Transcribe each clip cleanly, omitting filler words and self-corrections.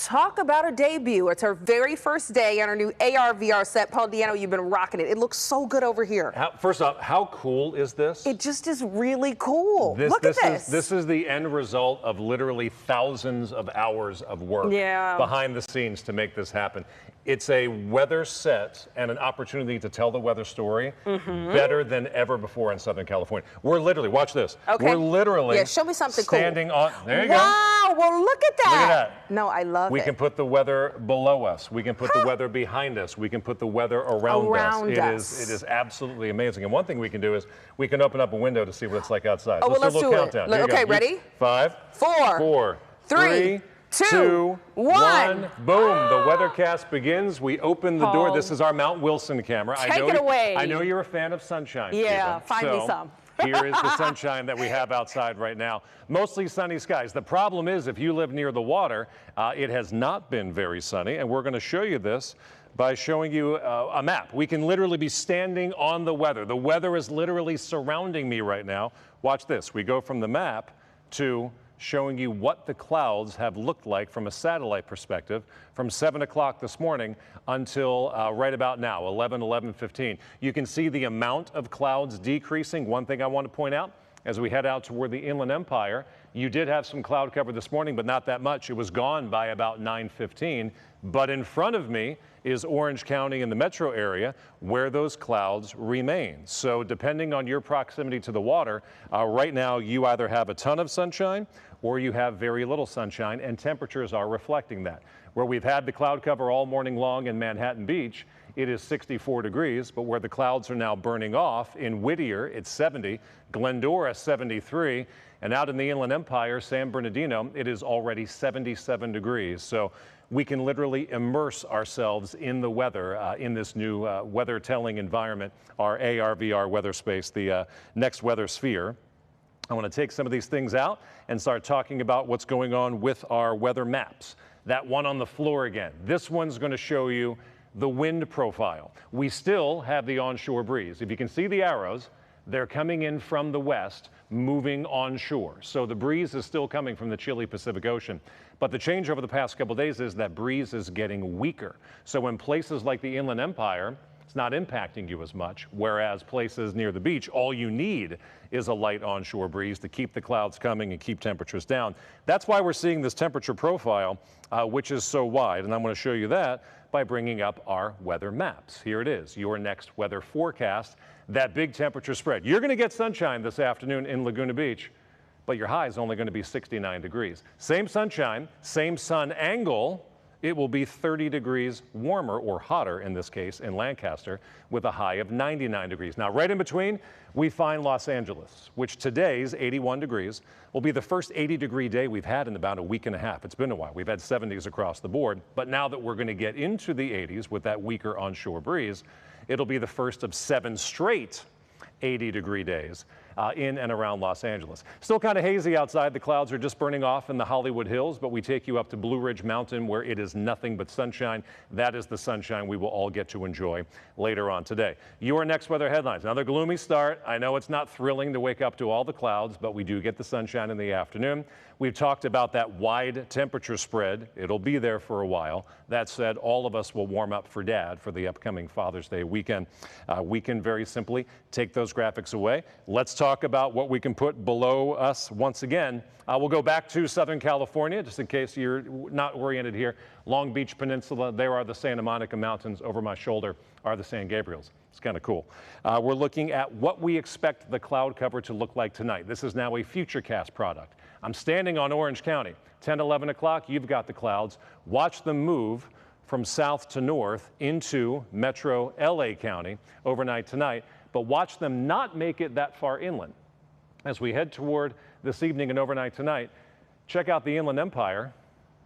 talk about a debut. It's our very first day on our new AR/VR set. Paul Diano, you've been rocking it. It looks so good over here. First off, how cool is this? It just is really cool. Look at this. This is the end result of literally thousands of hours of work behind the scenes to make this happen. It's a weather set and an opportunity to tell the weather story better than ever before in Southern California. We're literally, watch this. Okay. We're literally show me something standing on, there you go. Wow, well look at that. Look at that. No, I love it. We can put the weather below us. We can put the weather behind us. We can put the weather around us. It is absolutely amazing. And one thing we can do is we can open up a window to see what it's like outside. Oh, well, let's do it. Countdown. Okay, ready? 5, 4, 3, 2, 1. Boom. The weathercast begins. We open the door. This is our Mount Wilson camera. Take it away. I know you're a fan of sunshine. Yeah, Stephen. find me some. Here is the sunshine that we have outside right now. Mostly sunny skies. The problem is if you live near the water, it has not been very sunny. And we're going to show you this by showing you a map. We can literally be standing on the weather. The weather is literally surrounding me right now. Watch this. We go from the map to showing you what the clouds have looked like from a satellite perspective from 7 o'clock this morning until right about now, 11:15. You can see the amount of clouds decreasing. One thing I want to point out, as we head out toward the Inland Empire, you did have some cloud cover this morning, but not that much. It was gone by about 9:15. But in front of me is Orange County in the metro area where those clouds remain. So depending on your proximity to the water, right now you either have a ton of sunshine or you have very little sunshine, and temperatures are reflecting that. Where we've had the cloud cover all morning long in Manhattan Beach, it is 64 degrees, but where the clouds are now burning off in Whittier, it's 70, Glendora 73, and out in the Inland Empire, San Bernardino, it is already 77 degrees. So we can literally immerse ourselves in the weather in this new weather telling environment, our AR/VR weather space, the next weather sphere. I want to take some of these things out and start talking about what's going on with our weather maps. That one on the floor again. This one's going to show you the wind profile. We still have the onshore breeze. If you can see the arrows, they're coming in from the west, moving onshore. So the breeze is still coming from the chilly Pacific Ocean. But the change over the past couple of days is that breeze is getting weaker. So in places like the Inland Empire, it's not impacting you as much, whereas places near the beach, all you need is a light onshore breeze to keep the clouds coming and keep temperatures down. That's why we're seeing this temperature profile, which is so wide. And I'm going to show you that by bringing up our weather maps. Here it is, your next weather forecast, that big temperature spread. You're going to get sunshine this afternoon in Laguna Beach, but your high is only going to be 69 degrees. Same sunshine, same sun angle. It will be 30 degrees warmer, or hotter in this case, in Lancaster, with a high of 99 degrees. Now, right in between, we find Los Angeles, which today's 81 degrees will be the first 80-degree day we've had in about a week and a half. It's been a while. We've had 70s across the board, but now that we're going to get into the 80s with that weaker onshore breeze, it'll be the first of 7 straight 80-degree days in and around Los Angeles. Still kind of hazy outside. The clouds are just burning off in the Hollywood Hills, but we take you up to Blue Ridge Mountain where it is nothing but sunshine. That is the sunshine we will all get to enjoy later on today. Your next weather headlines. Another gloomy start. I know it's not thrilling to wake up to all the clouds, but we do get the sunshine in the afternoon. We've talked about that wide temperature spread. It'll be there for a while. That said, all of us will warm up for Dad for the upcoming Father's Day weekend. We can very simply take those graphics away. Let's talk about what we can put below us once again. We'll go back to Southern California, just in case you're not oriented here. Long Beach Peninsula, there are the Santa Monica Mountains. Over my shoulder are the San Gabriels. It's kind of cool. We're looking at what we expect the cloud cover to look like tonight. This is now a Futurecast product. I'm standing on Orange County. 10, 11 o'clock, you've got the clouds. Watch them move from south to north into metro LA County overnight tonight, but watch them not make it that far inland. As we head toward this evening and overnight tonight, check out the Inland Empire.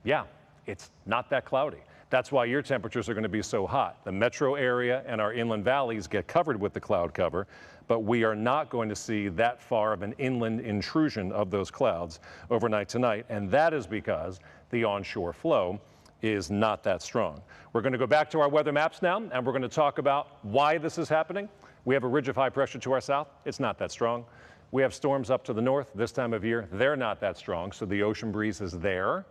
Yeah, it's not that cloudy. That's why your temperatures are going to be so hot. The metro area and our inland valleys get covered with the cloud cover, but we are not going to see that far of an inland intrusion of those clouds overnight tonight, and that is because the onshore flow is not that strong. We're going to go back to our weather maps now, and we're going to talk about why this is happening. We have a ridge of high pressure to our south. It's not that strong. We have storms up to the north this time of year. They're not that strong, so the ocean breeze is there.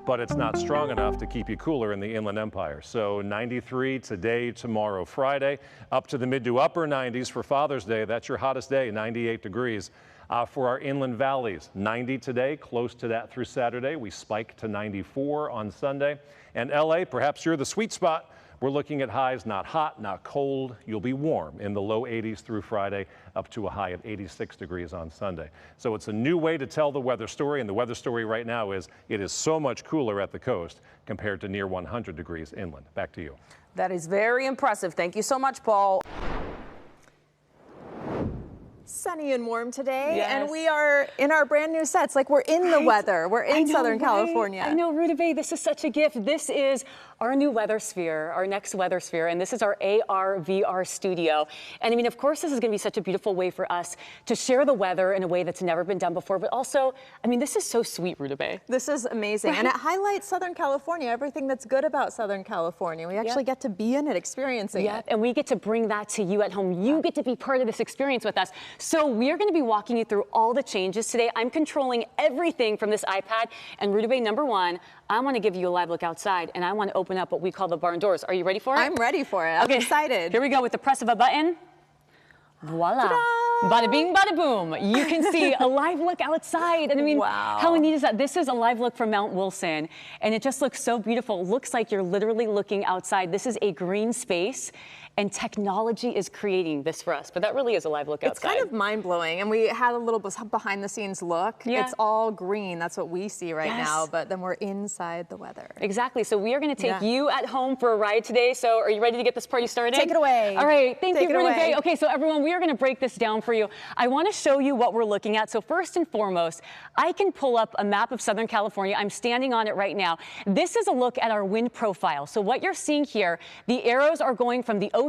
but it's not strong enough to keep you cooler in the Inland Empire. So 93 today, tomorrow, Friday, up to the mid to upper 90s for Father's Day. That's your hottest day, 98 degrees. For our inland valleys, 90 today, close to that through Saturday. We spike to 94 on Sunday. And LA, perhaps you're the sweet spot. We're looking at highs not hot, not cold. You'll be warm in the low 80s through Friday, up to a high of 86 degrees on Sunday. So it's a new way to tell the weather story, and the weather story right now is it is so much cooler at the coast compared to near 100 degrees inland. Back to you. That is very impressive. Thank you so much, Paul. Sunny and warm today, yes. and we are in our brand new sets. Like, we're in the weather. We're in Southern California. I know, Ruta Bay, this is such a gift. This is our new weather sphere, our next weather sphere, and this is our AR VR studio. And I mean, of course, this is going to be such a beautiful way for us to share the weather in a way that's never been done before. But also, I mean, this is so sweet, Ruta Bay. This is amazing, right? And it highlights Southern California, everything that's good about Southern California. We actually get to be in it, experiencing it. And we get to bring that to you at home. You get to be part of this experience with us. So we're going to be walking you through all the changes today. I'm controlling everything from this iPad. And Ruta Bay, number one, I want to give you a live look outside, and I want to open up what we call the barn doors. Are you ready for it? I'm ready for it. I'm excited. Here we go with the press of a button. Voila. Bada bing, bada boom. You can see a live look outside. And I mean, how neat is that? This is a live look from Mount Wilson, and it just looks so beautiful. It looks like you're literally looking outside. This is a green space, and technology is creating this for us. But that really is a live look outside. It's kind of mind-blowing, and we had a little behind-the-scenes look. It's all green. That's what we see right now, but then we're inside the weather. Exactly. So we are going to take you at home for a ride today. So are you ready to get this party started? Take it away. All right. Thank you, Ruta Bay. Okay, so everyone, we are going to break this down for you. I want to show you what we're looking at. So first and foremost, I can pull up a map of Southern California. I'm standing on it right now. This is a look at our wind profile. So what you're seeing here, the arrows are going from the ocean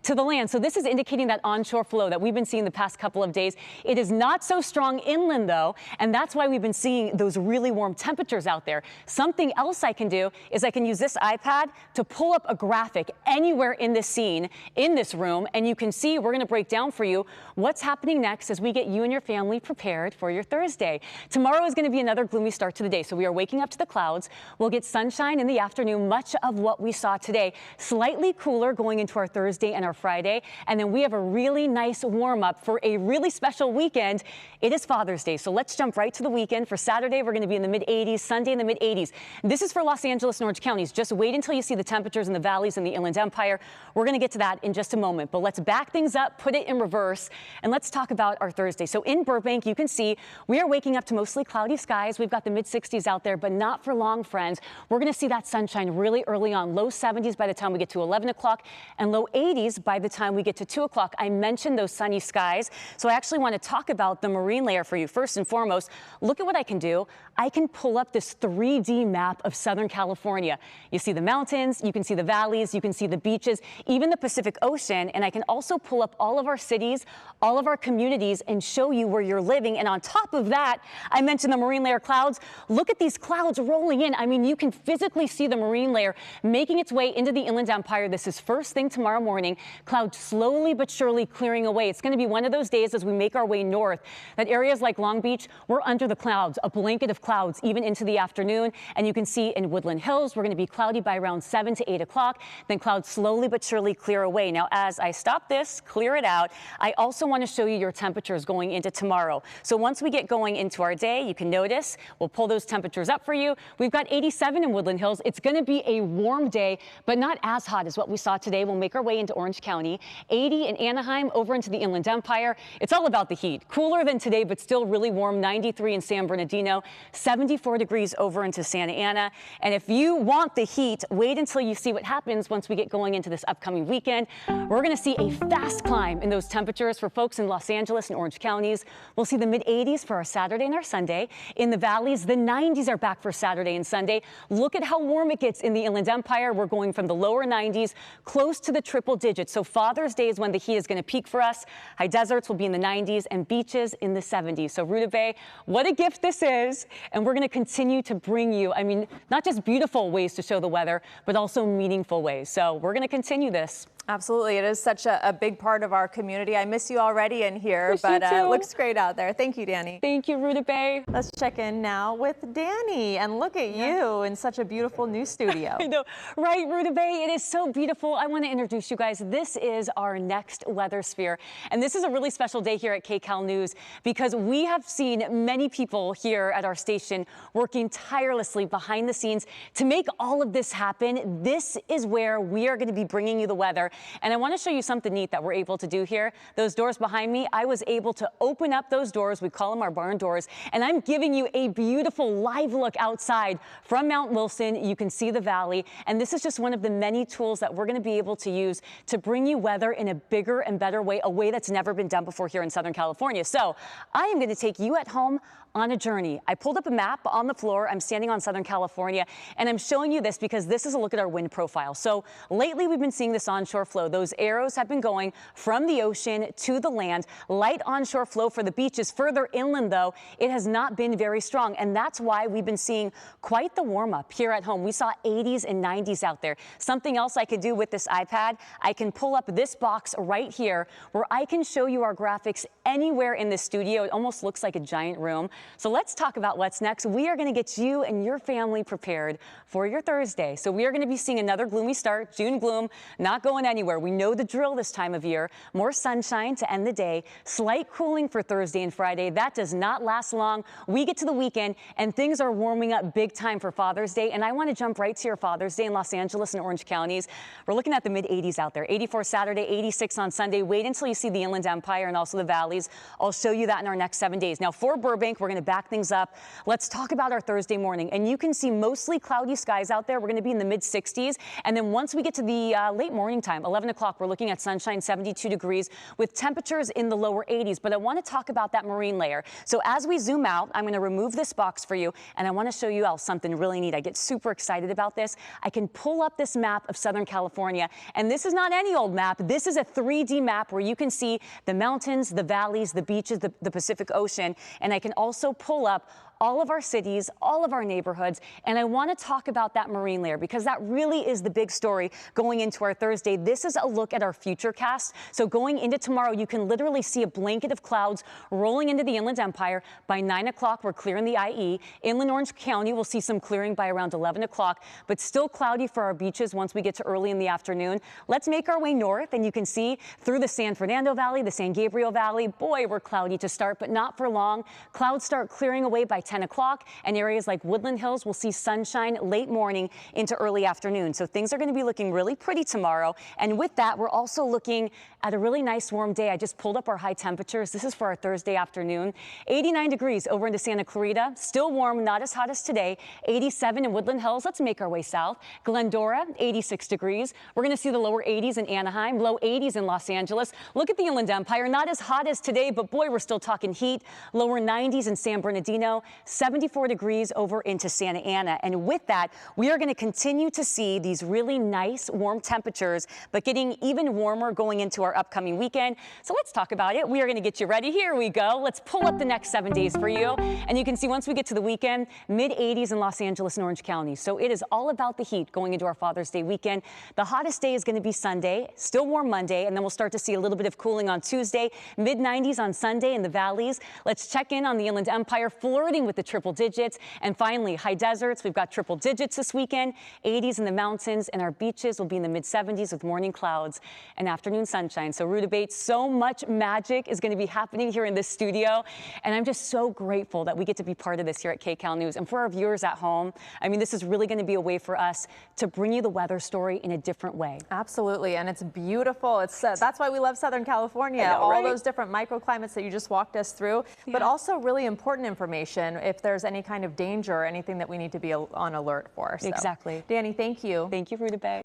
to the land. So this is indicating that onshore flow that we've been seeing the past couple of days. It is not so strong inland though, and that's why we've been seeing those really warm temperatures out there. Something else I can do is I can use this iPad to pull up a graphic anywhere in this scene, in this room, and you can see we're going to break down for you what's happening next as we get you and your family prepared for your Thursday. Tomorrow is going to be another gloomy start to the day, so we are waking up to the clouds. We'll get sunshine in the afternoon, much of what we saw today. Slightly cooler going into our Thursday and our Friday, and then we have a really nice warm-up for a really special weekend. It is Father's Day, so let's jump right to the weekend. For Saturday, we're going to be in the mid-80s, Sunday in the mid-80s. This is for Los Angeles and Orange counties. Just wait until you see the temperatures in the valleys and the Inland Empire. We're going to get to that in just a moment, but let's back things up, put it in reverse, and let's talk about our Thursday. So in Burbank, you can see we are waking up to mostly cloudy skies. We've got the mid-60s out there, but not for long, friends. We're going to see that sunshine really early on, low 70s by the time we get to 11 o'clock, and low 80s by the time we get to 2 o'clock. I mentioned those sunny skies, so I actually want to talk about the marine layer for you. First and foremost, look at what I can do. I can pull up this 3D map of Southern California. You see the mountains, you can see the valleys, you can see the beaches, even the Pacific Ocean, and I can also pull up all of our cities, all of our communities, and show you where you're living. And on top of that, I mentioned the marine layer clouds. Look at these clouds rolling in. I mean, you can physically see the marine layer making its way into the Inland Empire. This is first thing tomorrow morning. Clouds slowly but surely clearing away. It's going to be one of those days as we make our way north that areas like Long Beach, we're under the clouds, a blanket of clouds even into the afternoon. And you can see in Woodland Hills, we're going to be cloudy by around 7 to 8 o'clock. Then clouds slowly but surely clear away. Now, as I stop this, clear it out, I also want to show you your temperatures going into tomorrow. So once we get going into our day, you can notice we'll pull those temperatures up for you. We've got 87 in Woodland Hills. It's going to be a warm day, but not as hot as what we saw today. We'll make our way into Orange County. 80 in Anaheim, over into the Inland Empire. It's all about the heat. Cooler than today, but still really warm. 93 in San Bernardino, 74 degrees over into Santa Ana. And if you want the heat, wait until you see what happens once we get going into this upcoming weekend. We're going to see a fast climb in those temperatures for folks in Los Angeles and Orange counties. We'll see the mid-80s for our Saturday and our Sunday. In the valleys, the 90s are back for Saturday and Sunday. Look at how warm it gets in the Inland Empire. We're going from the lower 90s close to the triple digits. So Father's Day is when the heat is going to peak for us. High deserts will be in the 90s and beaches in the 70s. So Ruta Bay, what a gift this is. And we're going to continue to bring you, I mean, not just beautiful ways to show the weather, but also meaningful ways. So we're going to continue this. Absolutely. It is such a big part of our community. I miss you already in here, Miss but you too. it looks great out there. Thank you, Danny. Thank you, Ruta Bay. Let's check in now with Danny, and look at you in such a beautiful new studio. I know, right, Ruta Bay? It is so beautiful. I want to introduce you guys. This is our next weather sphere, and this is a really special day here at KCAL News because we have seen many people here at our station working tirelessly behind the scenes to make all of this happen. This is where we are going to be bringing you the weather, and I want to show you something neat that we're able to do here. Those doors behind me, I was able to open up those doors. We call them our barn doors, and I'm giving you a beautiful live look outside from Mount Wilson. You can see the valley, and this is just one of the many tools that we're going to be able to use to bring you weather in a bigger and better way, a way that's never been done before here in Southern California. So I am going to take you at home on a journey. I pulled up a map on the floor. I'm standing on Southern California, and I'm showing you this because this is a look at our wind profile. So lately we've been seeing this onshore flow. Those arrows have been going from the ocean to the land. Light onshore flow for the beaches. Further inland, though, it has not been very strong, and that's why we've been seeing quite the warm up here at home. We saw 80s and 90s out there. Something else I could do with this iPad, I can pull up this box right here where I can show you our graphics anywhere in the studio. It almost looks like a giant room. So let's talk about what's next. We are going to get you and your family prepared for your Thursday. So we are going to be seeing another gloomy start. June gloom, not going anywhere. We know the drill this time of year. More sunshine to end the day. Slight cooling for Thursday and Friday. That does not last long. We get to the weekend and things are warming up big time for Father's Day. And I want to jump right to your Father's Day in Los Angeles and Orange counties. We're looking at the mid 80s out there. 84 Saturday, 86 on Sunday. Wait until you see the Inland Empire and also the valleys. I'll show you that in our next 7 days. Now for Burbank, we're going to back things up. Let's talk about our Thursday morning. And you can see mostly cloudy skies out there. We're going to be in the mid 60s. And then once we get to the late morning time, 11 o'clock, we're looking at sunshine, 72 degrees with temperatures in the lower 80s. But I want to talk about that marine layer. So as we zoom out, I'm going to remove this box for you. And I want to show you all something really neat. I get super excited about this. I can pull up this map of Southern California. And this is not any old map. This is a 3D map where you can see the mountains, the valleys, the beaches, the Pacific Ocean. And I can also pull up all of our cities, all of our neighborhoods, and I want to talk about that marine layer because that really is the big story going into our Thursday. This is a look at our future cast. So going into tomorrow, you can literally see a blanket of clouds rolling into the Inland Empire. By 9 o'clock, we're clearing the IE. Inland Orange County, we'll see some clearing by around 11 o'clock, but still cloudy for our beaches once we get to early in the afternoon. Let's make our way north, and you can see through the San Fernando Valley, the San Gabriel Valley. Boy, we're cloudy to start, but not for long. Clouds start clearing away by 10 o'clock, and areas like Woodland Hills will see sunshine late morning into early afternoon. So things are going to be looking really pretty tomorrow. And with that, we're also looking at a really nice warm day. I just pulled up our high temperatures. This is for our Thursday afternoon. 89 degrees over into Santa Clarita. Still warm, not as hot as today. 87 in Woodland Hills. Let's make our way south. Glendora, 86 degrees. We're going to see the lower 80s in Anaheim, low 80s in Los Angeles. Look at the Inland Empire. Not as hot as today, but boy, we're still talking heat. Lower 90s in San Bernardino. 74 degrees over into Santa Ana. And with that, we are going to continue to see these really nice warm temperatures, but getting even warmer going into our upcoming weekend. So let's talk about it. We are going to get you ready. Here we go. Let's pull up the next 7 days for you. And you can see once we get to the weekend, mid 80s in Los Angeles and Orange County. So it is all about the heat going into our Father's Day weekend. The hottest day is going to be Sunday, still warm Monday, and then we'll start to see a little bit of cooling on Tuesday, mid 90s on Sunday in the valleys. Let's check in on the Inland Empire, flirting with the triple digits. And finally, high deserts, we've got triple digits this weekend, 80s in the mountains, and our beaches will be in the mid 70s with morning clouds and afternoon sunshine. So Ruta Bates, so much magic is going to be happening here in this studio. And I'm just so grateful that we get to be part of this here at KCAL News. And for our viewers at home, I mean, this is really going to be a way for us to bring you the weather story in a different way. Absolutely. And it's beautiful. It's that's why we love Southern California. I know, all right? those different microclimates that you just walked us through, but also really important information if there's any kind of danger or anything that we need to be on alert for. So. Exactly. Danny, thank you. Thank you, Ruta Bay.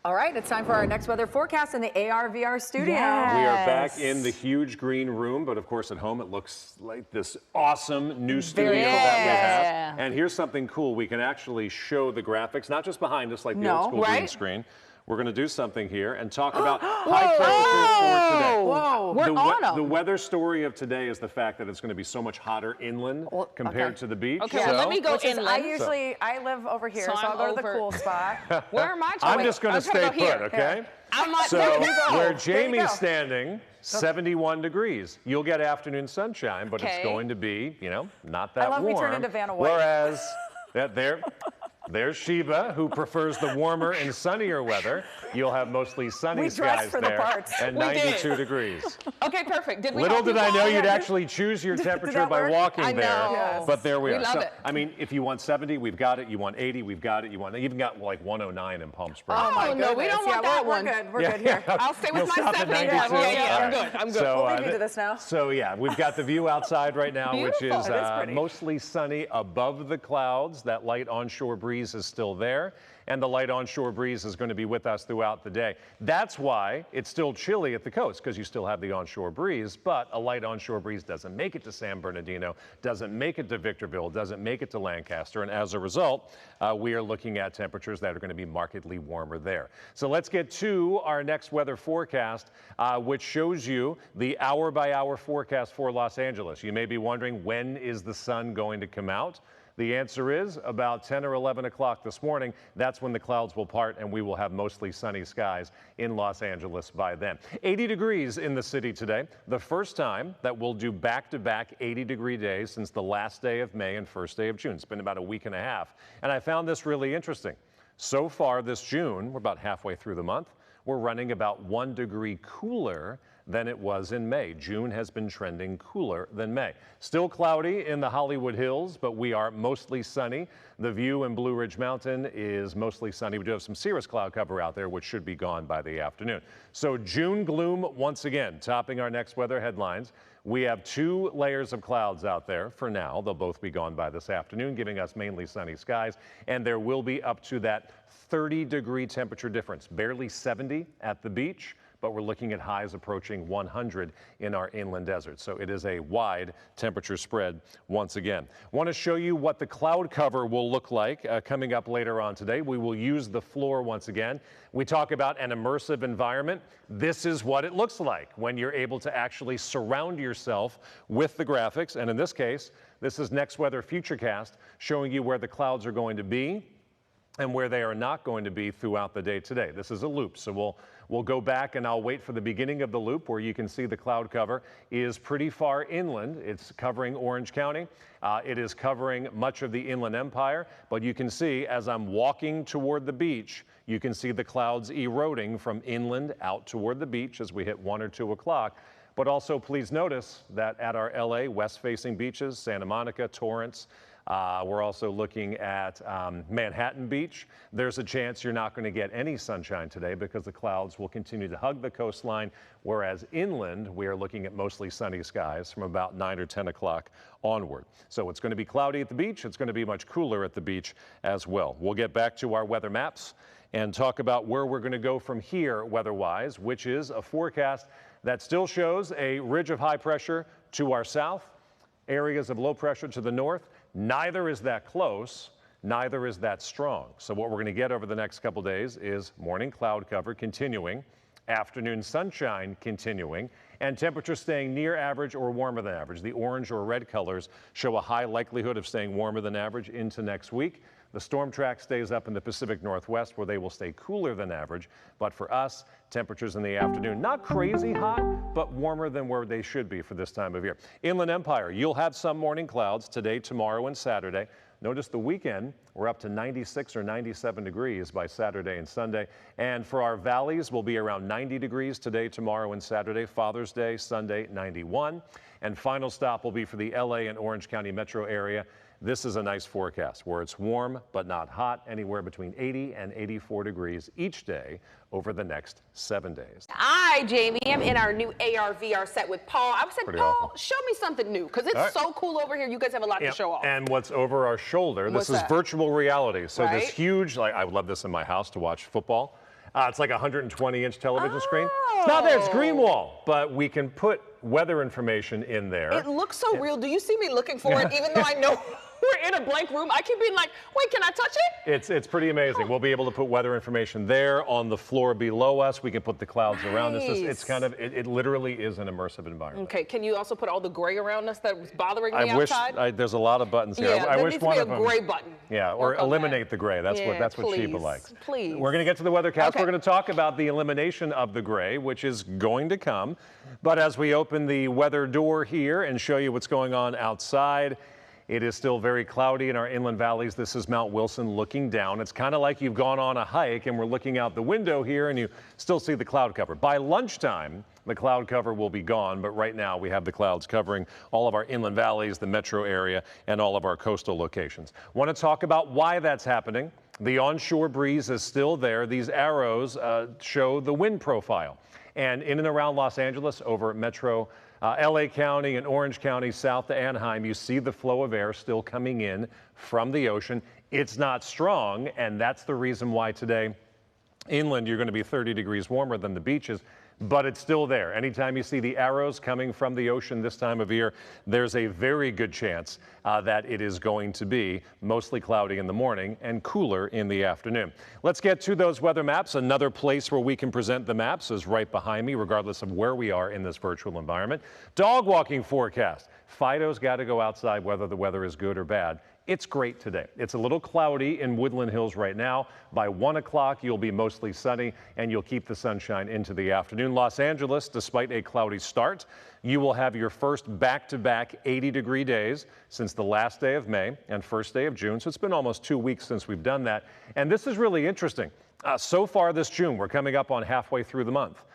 All right, it's time for our next weather forecast in the AR/VR studio. Yes. We are back in the huge green room, but of course at home it looks like this awesome new studio that we have. And here's something cool. We can actually show the graphics, not just behind us like the old school green screen. we're going to do something here and talk about high temperatures for today. Whoa. We're on them. The weather story of today is the fact that it's going to be so much hotter inland compared to the beach. Okay, well, let me go inland. I live over here, so I'm I'll go to the over. cool spot. Where am I? I'm just going to stay put, okay? I'm like, So there you go. where There you Jamie's go. standing, 71 degrees. You'll get afternoon sunshine, but it's Okay. going to be, you know, not that love warm. we turned into Vanna White. Whereas there's Sheba, who prefers the warmer and sunnier weather. You'll have mostly sunny We dressed skies for the there parts. and We did. 92 degrees. Okay, perfect. Did we Little help did you I know all? you'd actually choose your temperature that by work? walking I there. know. Yes. But there we We are. love So, it. I mean, if you want 70, we've got it. You want 80, we've got it. You want even got like 109 in Palm Springs. Oh my no, we goodness. don't want that one. We're good. We're good here. I'll stay with You'll my stop at 70. 92? Yeah, I'm All good. right. I'm good. So, We'll leave you to this now. So yeah, we've got the view outside right now, which Beautiful. is It is pretty. mostly sunny above the clouds. That light onshore breeze is still there, and the light onshore breeze is going to be with us throughout the day. That's why it's still chilly at the coast, because you still have the onshore breeze, but a light onshore breeze doesn't make it to San Bernardino, doesn't make it to Victorville, doesn't make it to Lancaster, and as a result, we are looking at temperatures that are going to be markedly warmer there. So let's get to our next weather forecast, which shows you the hour-by-hour forecast for Los Angeles. You may be wondering, when is the sun going to come out? The answer is about 10 or 11 o'clock this morning. That's when the clouds will part and we will have mostly sunny skies in Los Angeles by then. 80 degrees in the city today. The first time that we'll do back-to-back 80-degree days since the last day of May and first day of June. It's been about a week and a half. And I found this really interesting. So far this June, we're about halfway through the month, we're running about 1 degree cooler than it was in May. June has been trending cooler than May. Still cloudy in the Hollywood Hills, but we are mostly sunny. The view in Blue Ridge Mountain is mostly sunny. We do have some cirrus cloud cover out there, which should be gone by the afternoon. So June gloom once again, topping our next weather headlines. We have 2 layers of clouds out there for now. They'll both be gone by this afternoon, giving us mainly sunny skies. And there will be up to that 30-degree temperature difference, barely 70 at the beach, but we're looking at highs approaching 100 in our inland desert. So it is a wide temperature spread once again. Want to show you what the cloud cover will look like coming up later on today. We will use the floor once again. We talk about an immersive environment. This is what it looks like when you're able to actually surround yourself with the graphics. And in this case, this is Next Weather Futurecast, showing you where the clouds are going to be and where they are not going to be throughout the day today. This is a loop, so we'll go back and I'll wait for the beginning of the loop where you can see the cloud cover is pretty far inland. It's covering Orange County. It is covering much of the Inland Empire, but you can see as I'm walking toward the beach, you can see the clouds eroding from inland out toward the beach as we hit 1 or 2 o'clock. But also please notice that at our LA west-facing beaches, Santa Monica, Torrance, we're also looking at Manhattan Beach. There's a chance you're not going to get any sunshine today because the clouds will continue to hug the coastline, whereas inland we are looking at mostly sunny skies from about 9 or 10 o'clock onward. So it's going to be cloudy at the beach. It's going to be much cooler at the beach as well. We'll get back to our weather maps and talk about where we're going to go from here weather-wise, which is a forecast that still shows a ridge of high pressure to our south, areas of low pressure to the north. Neither is that close, neither is that strong. So what we're going to get over the next couple days is morning cloud cover continuing, afternoon sunshine continuing, and temperatures staying near average or warmer than average. The orange or red colors show a high likelihood of staying warmer than average into next week. The storm track stays up in the Pacific Northwest where they will stay cooler than average. But for us, temperatures in the afternoon, not crazy hot, but warmer than where they should be for this time of year. Inland Empire, you'll have some morning clouds today, tomorrow, and Saturday. Notice the weekend, we're up to 96 or 97 degrees by Saturday and Sunday. And for our valleys, we'll be around 90 degrees today, tomorrow, and Saturday. Father's Day, Sunday, 91. And final stop will be for the LA and Orange County metro area. This is a nice forecast where it's warm but not hot, anywhere between 80 and 84 degrees each day over the next 7 days. I, Jamie, am in our new AR/VR set with Paul. I said, Pretty Paul, awful. show me something new, because it's so cool over here. You guys have a lot to show off. And what's over our shoulder, What's this is that? virtual reality. So Right? this huge, like I would love this in my house to watch football. It's like a 120-inch television screen. It's not there, it's green wall, but we can put weather information in there. It looks so real. Do you see me looking for it, even though I know we're in a blank room. I keep being like, wait, can I touch it? It's pretty amazing. We'll be able to put weather information there on the floor below us. We can put the clouds around us. It's kind of, it literally is an immersive environment. Okay, can you also put all the gray around us that was bothering me I wish outside? there's a lot of buttons here. Yeah, I there wish needs to one be of a them. gray button. Yeah, or Work on eliminate the gray. That's Yeah, what please, Sheba likes. please. We're going to get to the weathercast. Okay. We're going to talk about the elimination of the gray, which is going to come. But as we open the weather door here and show you what's going on outside, it is still very cloudy in our inland valleys. This is Mount Wilson looking down. It's kind of like you've gone on a hike and we're looking out the window here and you still see the cloud cover. By lunchtime, the cloud cover will be gone, but right now we have the clouds covering all of our inland valleys, the metro area, and all of our coastal locations. Want to talk about why that's happening. The onshore breeze is still there. These arrows show the wind profile. And in and around Los Angeles, over metro LA County and Orange County, south to Anaheim, you see the flow of air still coming in from the ocean. It's not strong, and that's the reason why today, inland, you're going to be 30 degrees warmer than the beaches, but it's still there. Anytime you see the arrows coming from the ocean this time of year, there's a very good chance that it is going to be mostly cloudy in the morning and cooler in the afternoon. Let's get to those weather maps. Another place where we can present the maps is right behind me, regardless of where we are in this virtual environment. Dog walking forecast. Fido's got to go outside whether the weather is good or bad. It's great today. It's a little cloudy in Woodland Hills right now. By 1 o'clock, you'll be mostly sunny and you'll keep the sunshine into the afternoon. Los Angeles, despite a cloudy start, you will have your first back-to-back 80-degree days since the last day of May and first day of June. So it's been almost 2 weeks since we've done that. And this is really interesting. So far this June, we're coming up on halfway through the month.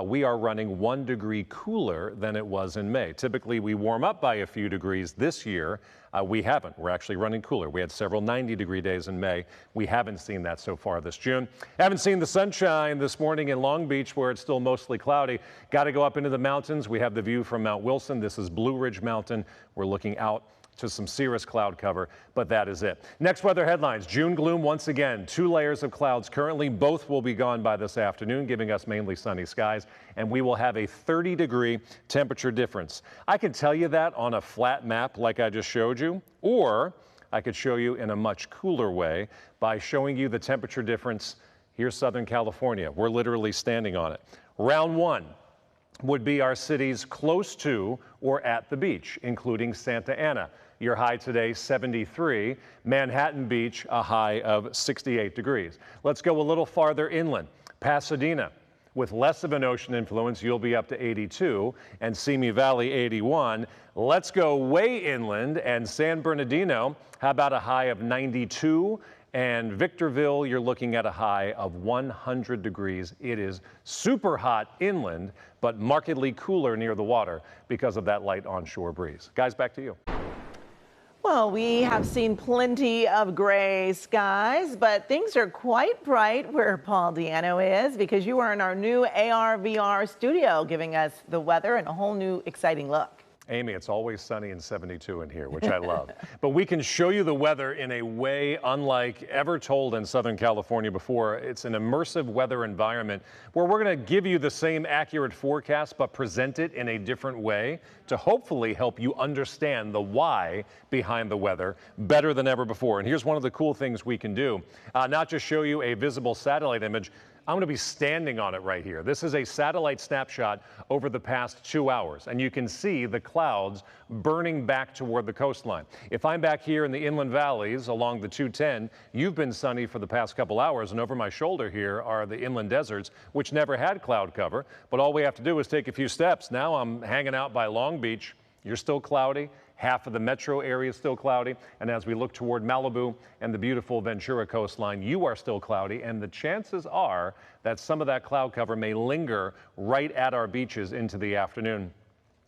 We are running 1 degree cooler than it was in May. Typically, we warm up by a few degrees. This year, we haven't. We're actually running cooler. We had several 90-degree days in May. We haven't seen that so far this June. Haven't seen the sunshine this morning in Long Beach, where it's still mostly cloudy. Got to go up into the mountains. We have the view from Mount Wilson. This is Blue Ridge Mountain. We're looking out to some cirrus cloud cover, but that is it. Next weather headlines. June gloom once again. 2 layers of clouds currently. Both will be gone by this afternoon, giving us mainly sunny skies, and we will have a 30-degree temperature difference. I can tell you that on a flat map like I just showed you, or I could show you in a much cooler way by showing you the temperature difference. Here's Southern California. We're literally standing on it. Round 1 would be our cities close to or at the beach, including Santa Ana. Your high today, 73. Manhattan Beach, a high of 68 degrees. Let's go a little farther inland. Pasadena, with less of an ocean influence, you'll be up to 82, and Simi Valley, 81. Let's go way inland, and San Bernardino, how about a high of 92? And Victorville, you're looking at a high of 100 degrees. It is super hot inland, but markedly cooler near the water because of that light onshore breeze. Guys, back to you. Well, we have seen plenty of gray skies, but things are quite bright where Paul Diano is, because you are in our new AR/VR studio giving us the weather and a whole new exciting look. Amy, it's always sunny and 72 in here, which I love. But we can show you the weather in a way unlike ever told in Southern California before. It's an immersive weather environment where we're going to give you the same accurate forecast, but present it in a different way to hopefully help you understand the why behind the weather better than ever before. And here's one of the cool things we can do. Not just show you a visible satellite image, I'm going to be standing on it right here. This is a satellite snapshot over the past 2 hours, and you can see the clouds burning back toward the coastline. If I'm back here in the inland valleys along the 210, you've been sunny for the past couple hours, and over my shoulder here are the inland deserts, which never had cloud cover, but all we have to do is take a few steps. Now I'm hanging out by Long Beach. You're still cloudy. Half of the metro area is still cloudy. And as we look toward Malibu and the beautiful Ventura coastline, you are still cloudy. And the chances are that some of that cloud cover may linger right at our beaches into the afternoon,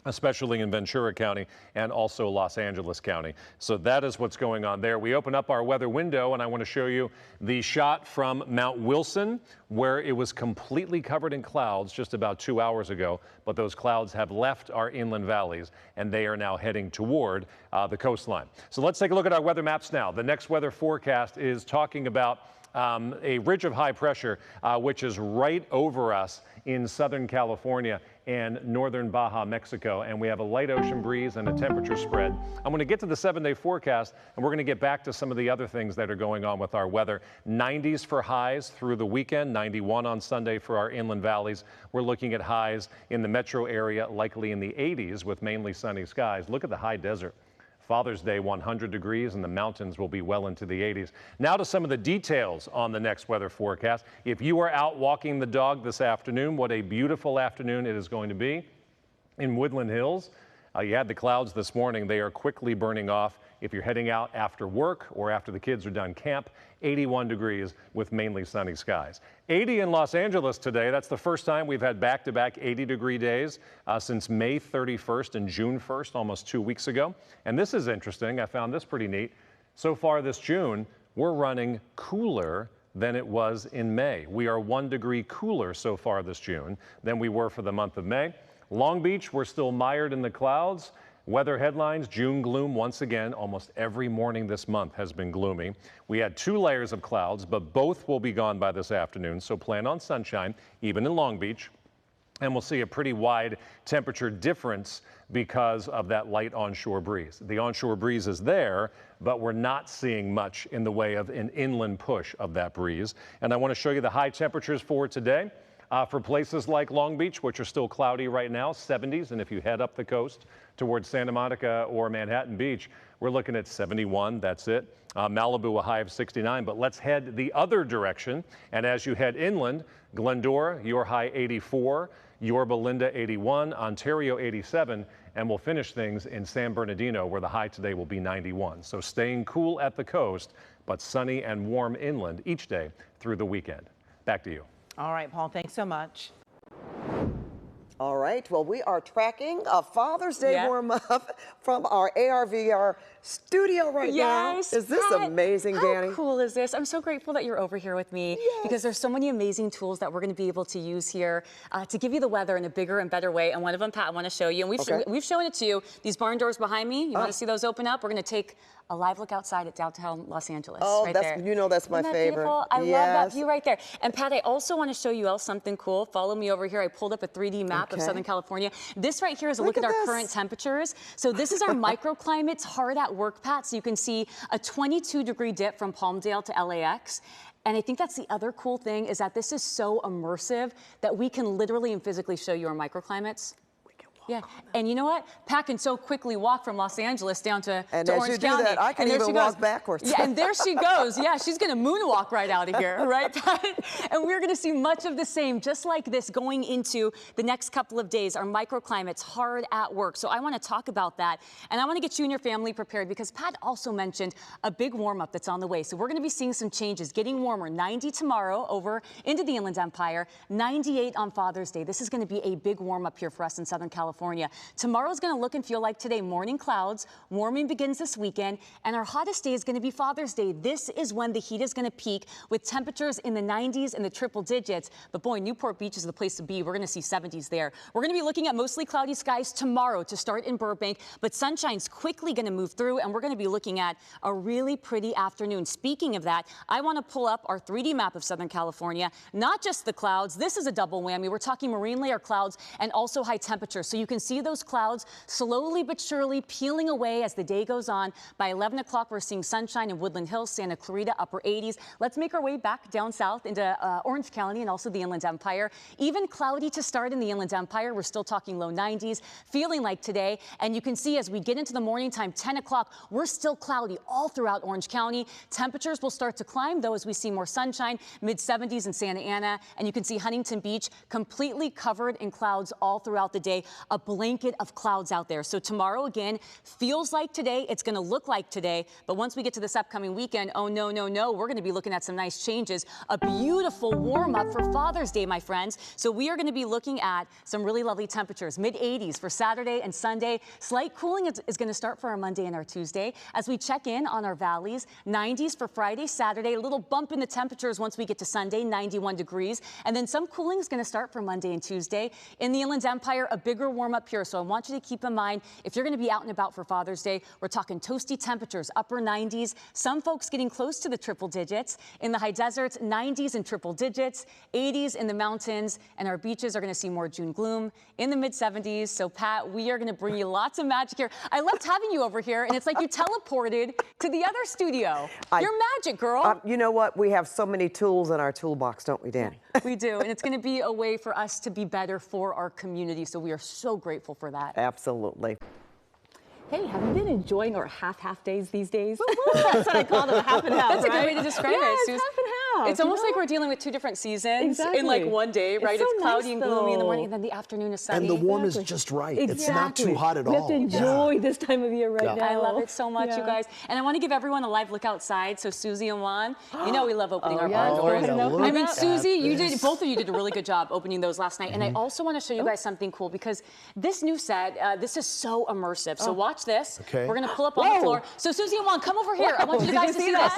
especially in Ventura County and also Los Angeles County. So that is what's going on there. We open up our weather window, and I want to show you the shot from Mount Wilson, where it was completely covered in clouds just about 2 hours ago. But those clouds have left our inland valleys, and they are now heading toward the coastline. So let's take a look at our weather maps now. The next weather forecast is talking about a ridge of high pressure, which is right over us in Southern California. and northern Baja, Mexico. And we have a light ocean breeze and a temperature spread. I'm going to get to the 7-day forecast, and we're going to get back to some of the other things that are going on with our weather. 90s for highs through the weekend, 91 on Sunday for our inland valleys. We're looking at highs in the metro area, likely in the 80s with mainly sunny skies. Look at the high desert. Father's Day, 100 degrees, and the mountains will be well into the 80s. Now to some of the details on the next weather forecast. If you are out walking the dog this afternoon, what a beautiful afternoon it is going to be. In Woodland Hills, you had the clouds this morning. They are quickly burning off. If you're heading out after work or after the kids are done camp, 81 degrees with mainly sunny skies. 80 in Los Angeles today. That's the first time we've had back-to-back 80-degree days since May 31st and June 1st, almost 2 weeks ago. And this is interesting. I found this pretty neat. So far this June, we're running cooler than it was in May. We are 1 degree cooler so far this June than we were for the month of May. Long Beach, we're still mired in the clouds. Weather headlines, June gloom once again. Almost every morning this month has been gloomy. We had 2 layers of clouds, but both will be gone by this afternoon, so plan on sunshine, even in Long Beach. And we'll see a pretty wide temperature difference because of that light onshore breeze. The onshore breeze is there, but we're not seeing much in the way of an inland push of that breeze. And I want to show you the high temperatures for today. For places like Long Beach, which are still cloudy right now, 70s, and if you head up the coast towards Santa Monica or Manhattan Beach, we're looking at 71, that's it. Malibu, a high of 69, but let's head the other direction. And as you head inland, Glendora, your high 84, Yorba Linda 81, Ontario 87, and we'll finish things in San Bernardino, where the high today will be 91. So staying cool at the coast, but sunny and warm inland each day through the weekend. Back to you. All right, Paul, thanks so much. All right, well, we are tracking a Father's Day warm-up from our AR/VR studio right now. Is this amazing, Danny? How cool is this? I'm so grateful that you're over here with me because there's so many amazing tools that we're going to be able to use here to give you the weather in a bigger and better way. And one of them, Pat, I want to show you. And we've shown it to you. These barn doors behind me, you want to see those open up? We're going to take a live look outside at downtown Los Angeles. Oh, right that's there. You know that's my favorite. Beautiful? I love that view right there. And Pat, I also want to show you else something cool. Follow me over here. I pulled up a 3D map of Southern California. This right here is a look at our current temperatures. So this is our microclimates hard at work, Pat. So you can see a 22-degree dip from Palmdale to LAX. And I think that's the other cool thing is that this is so immersive that we can literally and physically show you our microclimates. Yeah, and you know what? Pat can so quickly walk from Los Angeles down to Orange County. And as you do that, I can even walk backwards. Yeah, and there she goes. Yeah, she's going to moonwalk right out of here, right, Pat? And we're going to see much of the same, just like this, going into the next couple of days. Our microclimates hard at work. So I want to talk about that, and I want to get you and your family prepared because Pat also mentioned a big warm-up that's on the way. So we're going to be seeing some changes, getting warmer. 90 tomorrow over into the Inland Empire, 98 on Father's Day. This is going to be a big warm-up here for us in Southern California. Tomorrow's going to look and feel like today. Morning clouds, warming begins this weekend, and our hottest day is going to be Father's Day. This is when the heat is going to peak with temperatures in the 90s and the triple digits. But boy, Newport Beach is the place to be. We're going to see 70s there. We're going to be looking at mostly cloudy skies tomorrow to start in Burbank, but sunshine's quickly going to move through, and we're going to be looking at a really pretty afternoon. Speaking of that, I want to pull up our 3D map of Southern California. Not just the clouds. This is a double whammy. We're talking marine layer clouds and also high temperatures. So you can see those clouds slowly but surely peeling away as the day goes on. By 11 o'clock, we're seeing sunshine in Woodland Hills, Santa Clarita, upper 80s. Let's make our way back down south into Orange County and also the Inland Empire. Even cloudy to start in the Inland Empire. We're still talking low 90s, feeling like today. And you can see as we get into the morning time, 10 o'clock, we're still cloudy all throughout Orange County. Temperatures will start to climb, though, as we see more sunshine, mid-70s in Santa Ana. And you can see Huntington Beach completely covered in clouds all throughout the day. A blanket of clouds out there. So tomorrow, again, feels like today. It's going to look like today. But once we get to this upcoming weekend, oh, no, no, no, we're going to be looking at some nice changes. A beautiful warm-up for Father's Day, my friends. So we are going to be looking at some really lovely temperatures, mid-80s for Saturday and Sunday. Slight cooling is going to start for our Monday and our Tuesday. As we check in on our valleys, 90s for Friday, Saturday, a little bump in the temperatures once we get to Sunday, 91 degrees. And then some cooling is going to start for Monday and Tuesday. In the Inland Empire, a bigger warm up here. So I want you to keep in mind, if you're going to be out and about for Father's Day, we're talking toasty temperatures, upper 90s. Some folks getting close to the triple digits. In the high deserts, 90s and triple digits, 80s in the mountains, and our beaches are going to see more June gloom in the mid 70s. So Pat, we are going to bring you lots of magic here. I loved having you over here, and it's like you teleported to the other studio. You're magic, girl. You know what? We have so many tools in our toolbox, don't we, Dan? We do, and it's going to be a way for us to be better for our community. So we are so grateful for that. Absolutely. Hey, have you been enjoying our half days these days? That's what I call them, half and half. That's a good way to describe it. It's half and half. It's almost like we're dealing with two different seasons in like one day, right? It's so It's cloudy nice, and gloomy in the morning, though. and then the afternoon is sunny. And the warm is just right. It's not too hot at all. We have to enjoy this time of year right now. I love it so much, you guys. And I want to give everyone a live look outside. So Susie and Juan, you know we love opening our barn doors. I mean, Susie, you did, both of you did a really good job opening those last night. And I also want to show you guys something cool because this new set, this is so immersive. So watch this. Okay. We're going to pull up on the floor. So Susie and Juan, come over here. I want you guys to see this.